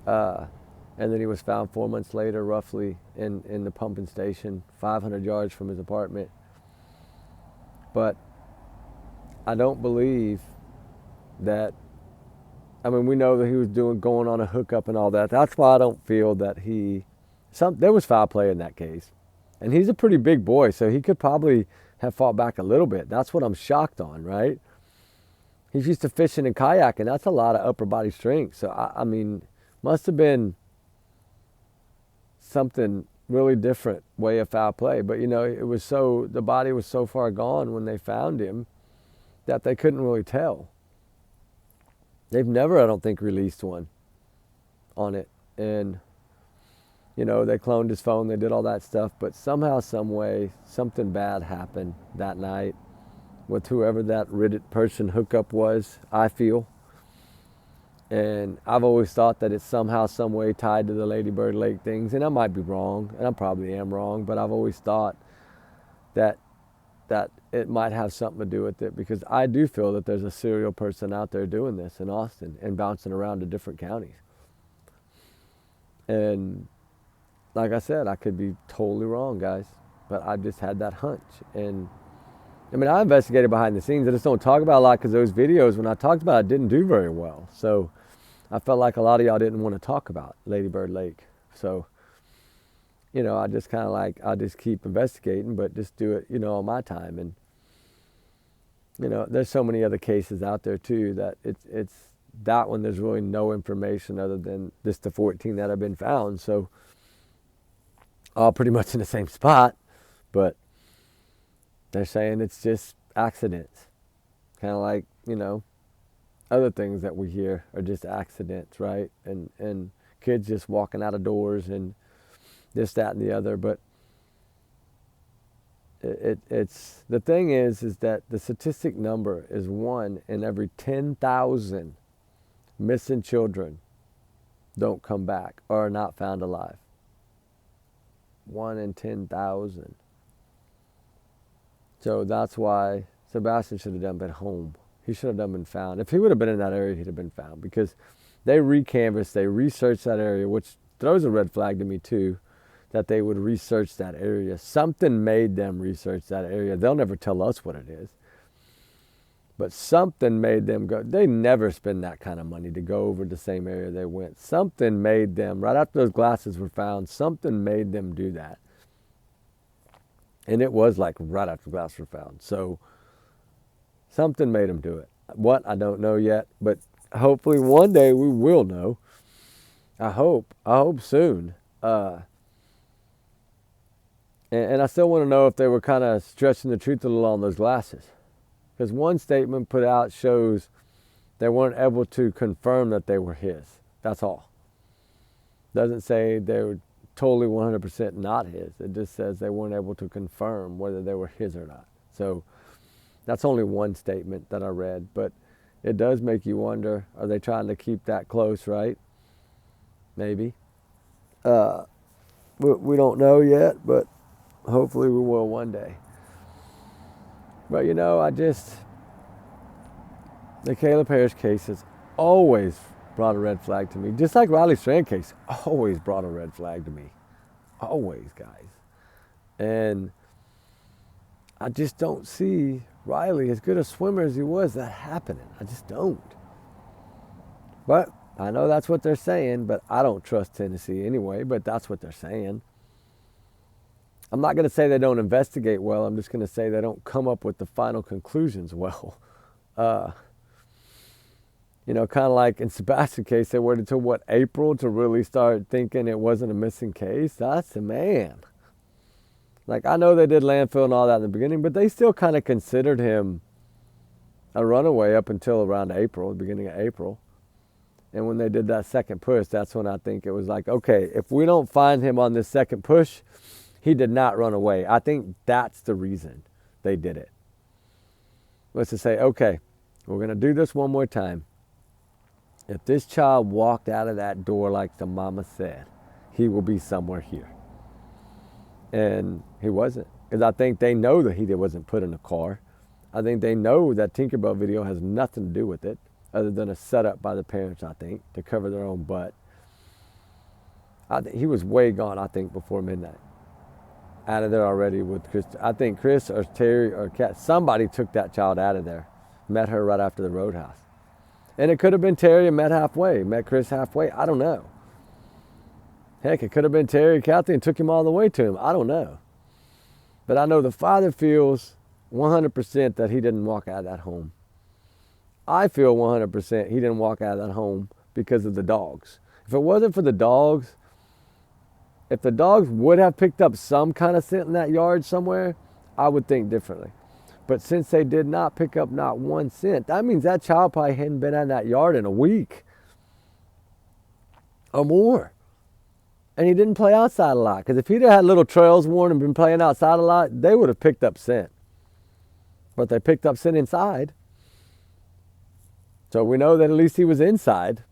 And then he was found 4 months later, roughly, in the pumping station, 500 yards from his apartment. But I don't believe that, I mean, we know that he was going on a hookup and all that. That's why I don't feel that there was foul play in that case. And he's a pretty big boy, so he could probably have fought back a little bit. That's what I'm shocked on, right? He's used to fishing and kayaking. That's a lot of upper body strength. So, I mean, must have been something really different way of foul play. But, the body was so far gone when they found him that they couldn't really tell. They've never, I don't think, released one on it. And, they cloned his phone, they did all that stuff, but somehow, some way, something bad happened that night with whoever that Reddit person hookup was, I feel. And I've always thought that it's somehow, some way tied to the Lady Bird Lake things, and I might be wrong, and I probably am wrong, but I've always thought that it might have something to do with it, because I do feel that there's a serial person out there doing this in Austin and bouncing around to different counties. And like I said, I could be totally wrong, guys, but I just had that hunch. And I mean, I investigated behind the scenes. I just don't talk about it a lot because those videos, when I talked about it, didn't do very well. So I felt like a lot of y'all didn't want to talk about Lady Bird Lake. So, I just kind of I'll just keep investigating, but just do it, on my time. And, there's so many other cases out there too that it's that one, there's really no information other than just the 14 that have been found. So all pretty much in the same spot, but they're saying it's just accidents. Kind of like, other things that we hear are just accidents, right? And kids just walking out of doors and this, that, and the other. But it's the thing is that the statistic number is 1 in every 10,000 missing children don't come back or are not found alive. 1 in 10,000. So that's why Sebastian should have done been home. He should have done been found. If he would have been in that area, he'd have been found, because they recanvassed, they researched that area, which throws a red flag to me too, that they would research that area. Something made them research that area. They'll never tell us what it is, but something made them go. They never spend that kind of money to go over the same area they went. Something made them, right after those glasses were found, something made them do that. And it was like right after the glasses were found. So something made them do it. What, I don't know yet, but hopefully one day we will know. I hope soon. And I still want to know if they were kind of stretching the truth a little on those glasses. Because one statement put out shows they weren't able to confirm that they were his. That's all. Doesn't say they were totally 100% not his. It just says they weren't able to confirm whether they were his or not. So that's only one statement that I read. But it does make you wonder, are they trying to keep that close, right? Maybe. We don't know yet, but hopefully we will one day. But the Caleb Harris case has always brought a red flag to me. Just like Riley Strand case always brought a red flag to me. Always, guys. And I just don't see Riley, as good a swimmer as he was, that happening. I just don't. But I know that's what they're saying, but I don't trust Tennessee anyway, but that's what they're saying. I'm not going to say they don't investigate well. I'm just going to say they don't come up with the final conclusions well. Kind of like in Sebastian's case, they waited until, April to really start thinking it wasn't a missing case? That's the man. Like, I know they did landfill and all that in the beginning, but they still kind of considered him a runaway up until around April, the beginning of April. And when they did that second push, that's when I think it was like, okay, if we don't find him on this second push, he did not run away. I think that's the reason they did it. Was to say, okay, we're going to do this one more time. If this child walked out of that door like the mama said, he will be somewhere here. And he wasn't. Because I think they know that he wasn't put in a car. I think they know that Tinkerbell video has nothing to do with it, other than a setup by the parents, I think, to cover their own butt. He was way gone, I think, before midnight. Out of there already with Chris. I think Chris or Terry or Kat, somebody took that child out of there, met her right after the roadhouse. And it could have been Terry and met Chris halfway. I don't know. Heck, it could have been Terry and Kathy and took him all the way to him. I don't know. But I know the father feels 100% that he didn't walk out of that home. I feel 100% he didn't walk out of that home because of the dogs. If it wasn't for the dogs, if the dogs would have picked up some kind of scent in that yard somewhere, I would think differently. But since they did not pick up not one scent, that means that child probably hadn't been in that yard in a week or more. And he didn't play outside a lot. Because if he'd have had little trails worn and been playing outside a lot, they would have picked up scent. But they picked up scent inside. So we know that at least he was inside,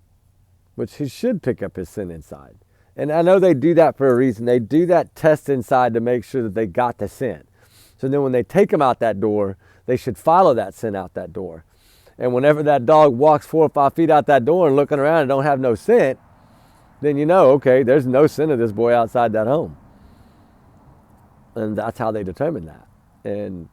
which he should pick up his scent inside. And I know they do that for a reason. They do that test inside to make sure that they got the scent. So then when they take him out that door, they should follow that scent out that door. And whenever that dog walks 4 or 5 feet out that door and looking around and don't have no scent, then you know, okay, there's no scent of this boy outside that home. And that's how they determine that. And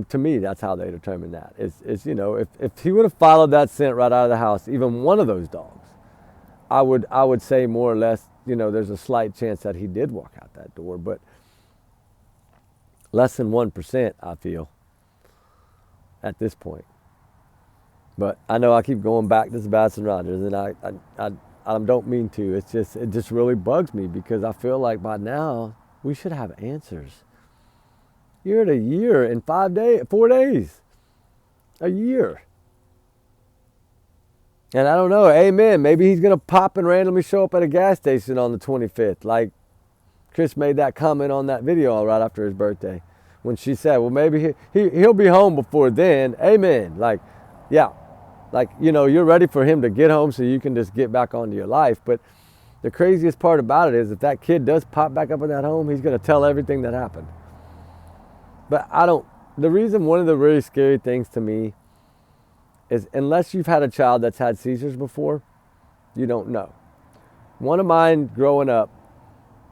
to me, that's how they determine that. Is you know, if he would have followed that scent right out of the house, even one of those dogs, I would say more or less, you know, there's a slight chance that he did walk out that door, but less than 1%, I feel, at this point. But I know I keep going back to Sebastian Rogers, and I don't mean to. It just really bugs me because I feel like by now we should have answers. You're at a year in 4 days, a year. And I don't know, amen, maybe he's going to pop and randomly show up at a gas station on the 25th. Like Chris made that comment on that video right after his birthday when she said, well, maybe he'll be home before then. Amen. Like, yeah, like, you know, you're ready for him to get home so you can just get back onto your life. But the craziest part about it is if that kid does pop back up in that home, he's going to tell everything that happened. But one of the really scary things to me is unless you've had a child that's had seizures before, you don't know. One of mine growing up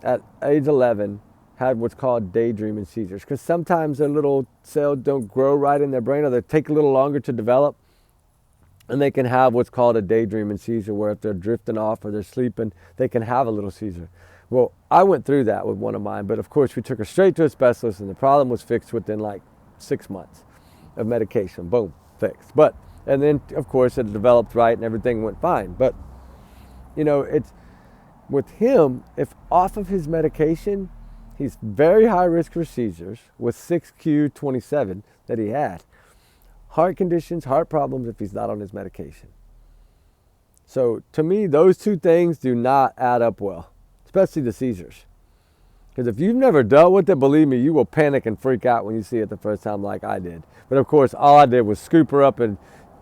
at age 11 had what's called daydreaming seizures because sometimes their little cells don't grow right in their brain or they take a little longer to develop, and they can have what's called a daydreaming seizure where if they're drifting off or they're sleeping, they can have a little seizure. Well, I went through that with one of mine, but of course we took her straight to a specialist and the problem was fixed within like 6 months of medication. Boom, fixed. And then of course it developed right and everything went fine. But you know, it's with him, if off of his medication, he's very high risk for seizures with 6q27 that he had. Heart conditions, heart problems if he's not on his medication. So to me, those two things do not add up well, especially the seizures. Because if you've never dealt with it, believe me, you will panic and freak out when you see it the first time like I did. But of course, all I did was scoop her up and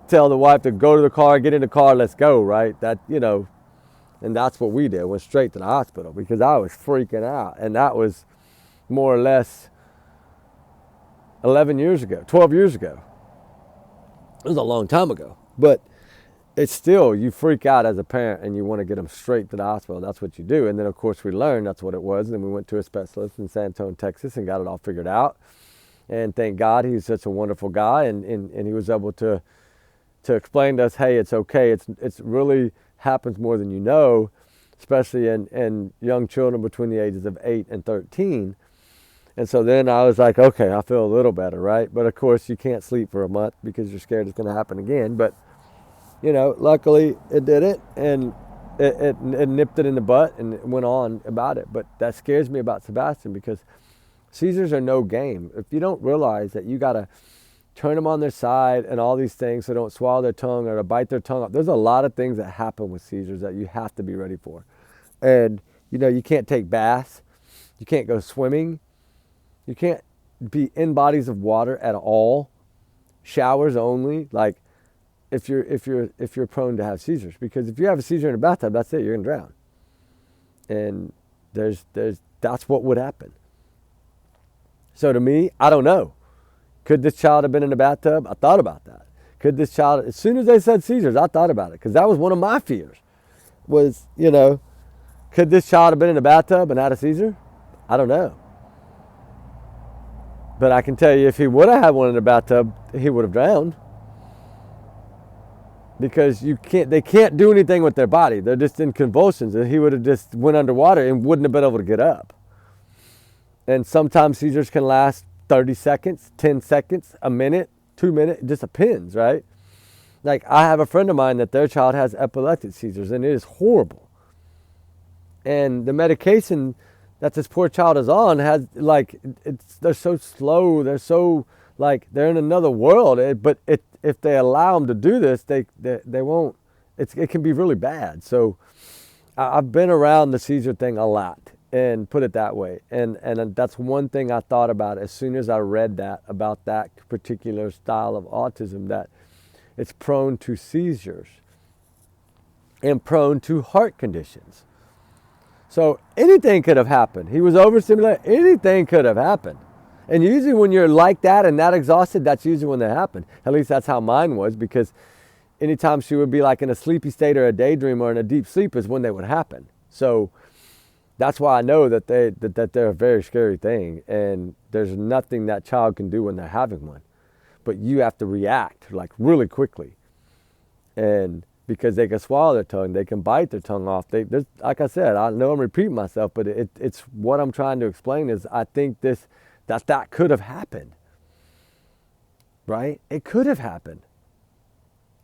tell the wife to go to the car, get in the car, let's go, right? That, you know, and that's what we did, went straight to the hospital because I was freaking out. And that was more or less 12 years ago. It was a long time ago, but it's still, you freak out as a parent and you want to get them straight to the hospital. That's what you do. And then of course we learned that's what it was. And then we went to a specialist in San Antonio, Texas and got it all figured out. And thank God he's such a wonderful guy. And he was able to explain to us, hey, it's okay. It's really happens more than you know, especially in young children between the ages of 8 and 13. And so then I was like, okay, I feel a little better, right? But of course you can't sleep for a month because you're scared it's going to happen again. But you know, luckily it did it, and it nipped it in the butt and it went on about it. But that scares me about Sebastian because seizures are no game. If you don't realize that you got to turn them on their side and all these things so they don't swallow their tongue or to bite their tongue off. There's a lot of things that happen with seizures that you have to be ready for. And, you know, you can't take baths. You can't go swimming. You can't be in bodies of water at all. Showers only. Like, if you're prone to have seizures, because if you have a seizure in a bathtub, that's it, you're gonna drown. And there's that's what would happen. So to me, I don't know. Could this child have been in the bathtub? I thought about that. Could this child, as soon as they said seizures, I thought about it, because that was one of my fears was, could this child have been in the bathtub and had a seizure? I don't know. But I can tell you, if he would have had one in the bathtub, he would have drowned. Because they can't do anything with their body. They're just in convulsions, and he would have just went underwater and wouldn't have been able to get up. And sometimes seizures can last 30 seconds, 10 seconds, a minute, 2 minutes. It just depends, right? Like, I have a friend of mine that their child has epileptic seizures, and it is horrible. And the medication that this poor child is on has, like, they're so slow, they're so, like, they're in another world. But if they allow them to do this, they won't. It can be really bad. So I've been around the seizure thing a lot, and put it that way. And that's one thing I thought about as soon as I read that, about that particular style of autism, that it's prone to seizures and prone to heart conditions. So anything could have happened. He was overstimulated. Anything could have happened. And usually when you're like that and that exhausted, that's usually when they happen. At least that's how mine was, because anytime she would be like in a sleepy state or a daydream or in a deep sleep is when they would happen. So that's why I know that they're a very scary thing, and there's nothing that child can do when they're having one. But you have to react like really quickly. And because they can swallow their tongue, they can bite their tongue off. Like I said, I know I'm repeating myself, but it's what I'm trying to explain is I think that could have happened, right? It could have happened,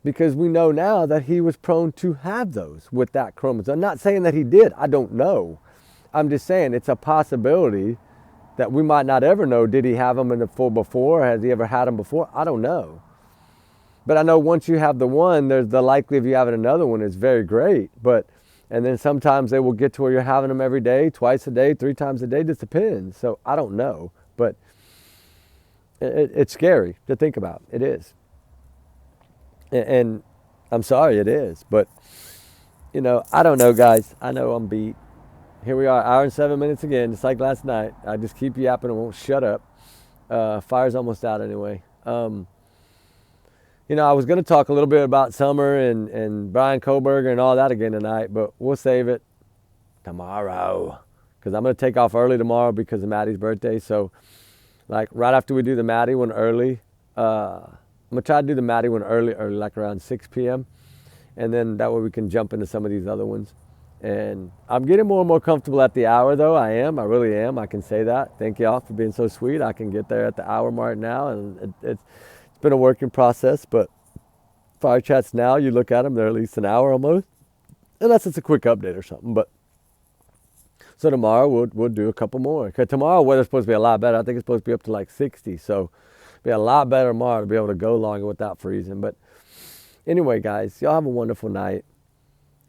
because we know now that he was prone to have those with that chromosome. I'm not saying that he did. I don't know. I'm just saying it's a possibility that we might not ever know. Did he have them in the full before? Has he ever had them before? I don't know. But I know once you have the one, there's the likelihood of you having another one is very great. And then sometimes they will get to where you're having them every day, twice a day, 3 times a day. Just depends. So I don't know. But it's scary to think about. It is. And I'm sorry, it is. But, I don't know, guys. I know I'm beat. Here we are, 1 hour and 7 minutes again, just like last night. I just keep yapping and won't shut up. Fire's almost out anyway. I was going to talk a little bit about Summer and Brian Kohlberger and all that again tonight, but we'll save it tomorrow, because I'm going to take off early tomorrow because of Maddie's birthday. So, like, right after we do the Maddie one early, I'm going to try to do the Maddie one early, like around 6 p.m. And then that way we can jump into some of these other ones. And I'm getting more and more comfortable at the hour, though. I really am. I can say that. Thank y'all for being so sweet. I can get there at the hour mark now, and it's been a working process. But Fire Chats now, you look at them, they're at least an hour almost, unless it's a quick update or something. But so tomorrow we'll do a couple more. Because tomorrow weather's supposed to be a lot better. I think it's supposed to be up to like 60. So it'll be a lot better tomorrow to be able to go longer without freezing. But anyway, guys, y'all have a wonderful night.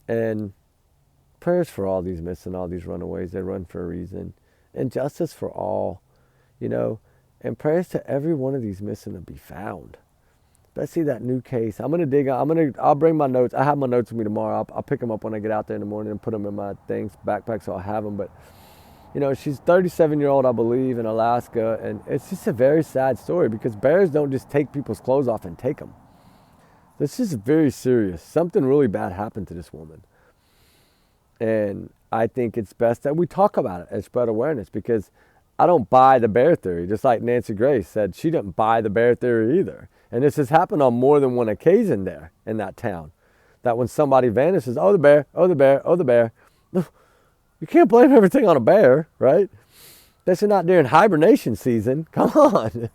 And prayers for all these missing, all these runaways. They run for a reason. And justice for all, and prayers to every one of these missing to be found. Let's see that new case. I'm going to dig out. I'll bring my notes. I have my notes with me tomorrow. I'll pick them up when I get out there in the morning and put them in my backpack, so I'll have them. But, she's 37-year-old, I believe, in Alaska. And it's just a very sad story, because bears don't just take people's clothes off and take them. This is very serious. Something really bad happened to this woman. And I think it's best that we talk about it and spread awareness, because I don't buy the bear theory. Just like Nancy Grace said, she didn't buy the bear theory either. And this has happened on more than one occasion there in that town. That when somebody vanishes, oh, the bear, oh, the bear, oh, the bear. You can't blame everything on a bear, right? This is not during hibernation season. Come on.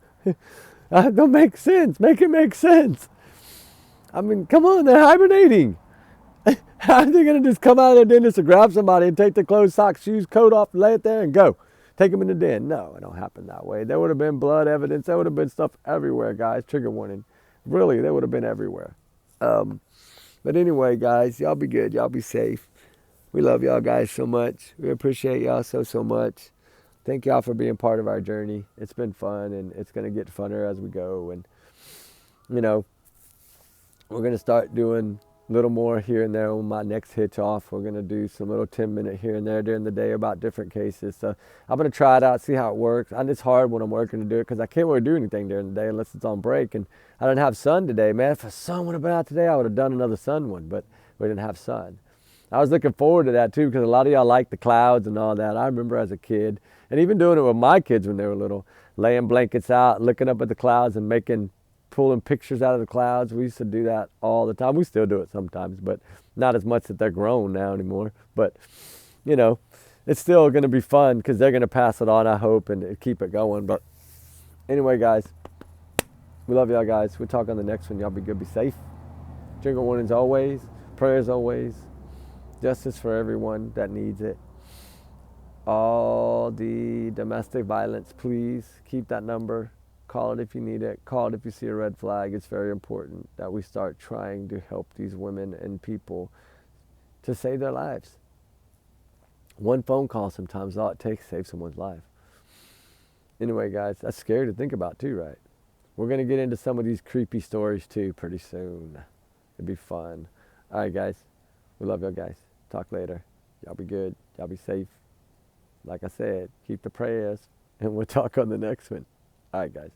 That don't make sense. Make it make sense. I mean, come on, they're hibernating. How are they going to just come out of their dentist and grab somebody and take their clothes, socks, shoes, coat off, lay it there and go? Take them in the den. No, it don't happen that way. There would have been blood evidence. There would have been stuff everywhere, guys. Trigger warning. Really, they would have been everywhere. But anyway, guys, y'all be good. Y'all be safe. We love y'all guys so much. We appreciate y'all so much. Thank y'all for being part of our journey. It's been fun, and it's going to get funner as we go. And, we're going to start doing little more here and there on my next hitch off. We're going to do some little 10-minute here and there during the day about different cases. So I'm going to try it out, see how it works. And it's hard when I'm working to do it because I can't really do anything during the day unless it's on break. And I didn't have sun today, man. If the sun would have been out today, I would have done another sun one, but we didn't have sun. I was looking forward to that too because a lot of y'all like the clouds and all that. I remember as a kid, and even doing it with my kids when they were little, laying blankets out, looking up at the clouds and pulling pictures out of the clouds. We used to do that all the time. We still do it sometimes, but not as much that they're grown now anymore. But, you know, it's still going to be fun because they're going to pass it on, I hope, and keep it going. But anyway, guys, we love y'all, guys. We'll talk on the next one. Y'all be good, be safe. Trigger warnings always, prayers always, justice for everyone that needs it. All the domestic violence, please keep that number. Call it if you need it. Call it if you see a red flag. It's very important that we start trying to help these women and people to save their lives. One phone call sometimes all it takes to save someone's life. Anyway, guys, that's scary to think about too, right? We're going to get into some of these creepy stories too pretty soon. It'd be fun. All right, guys. We love y'all, guys. Talk later. Y'all be good. Y'all be safe. Like I said, keep the prayers, and we'll talk on the next one. All right, guys.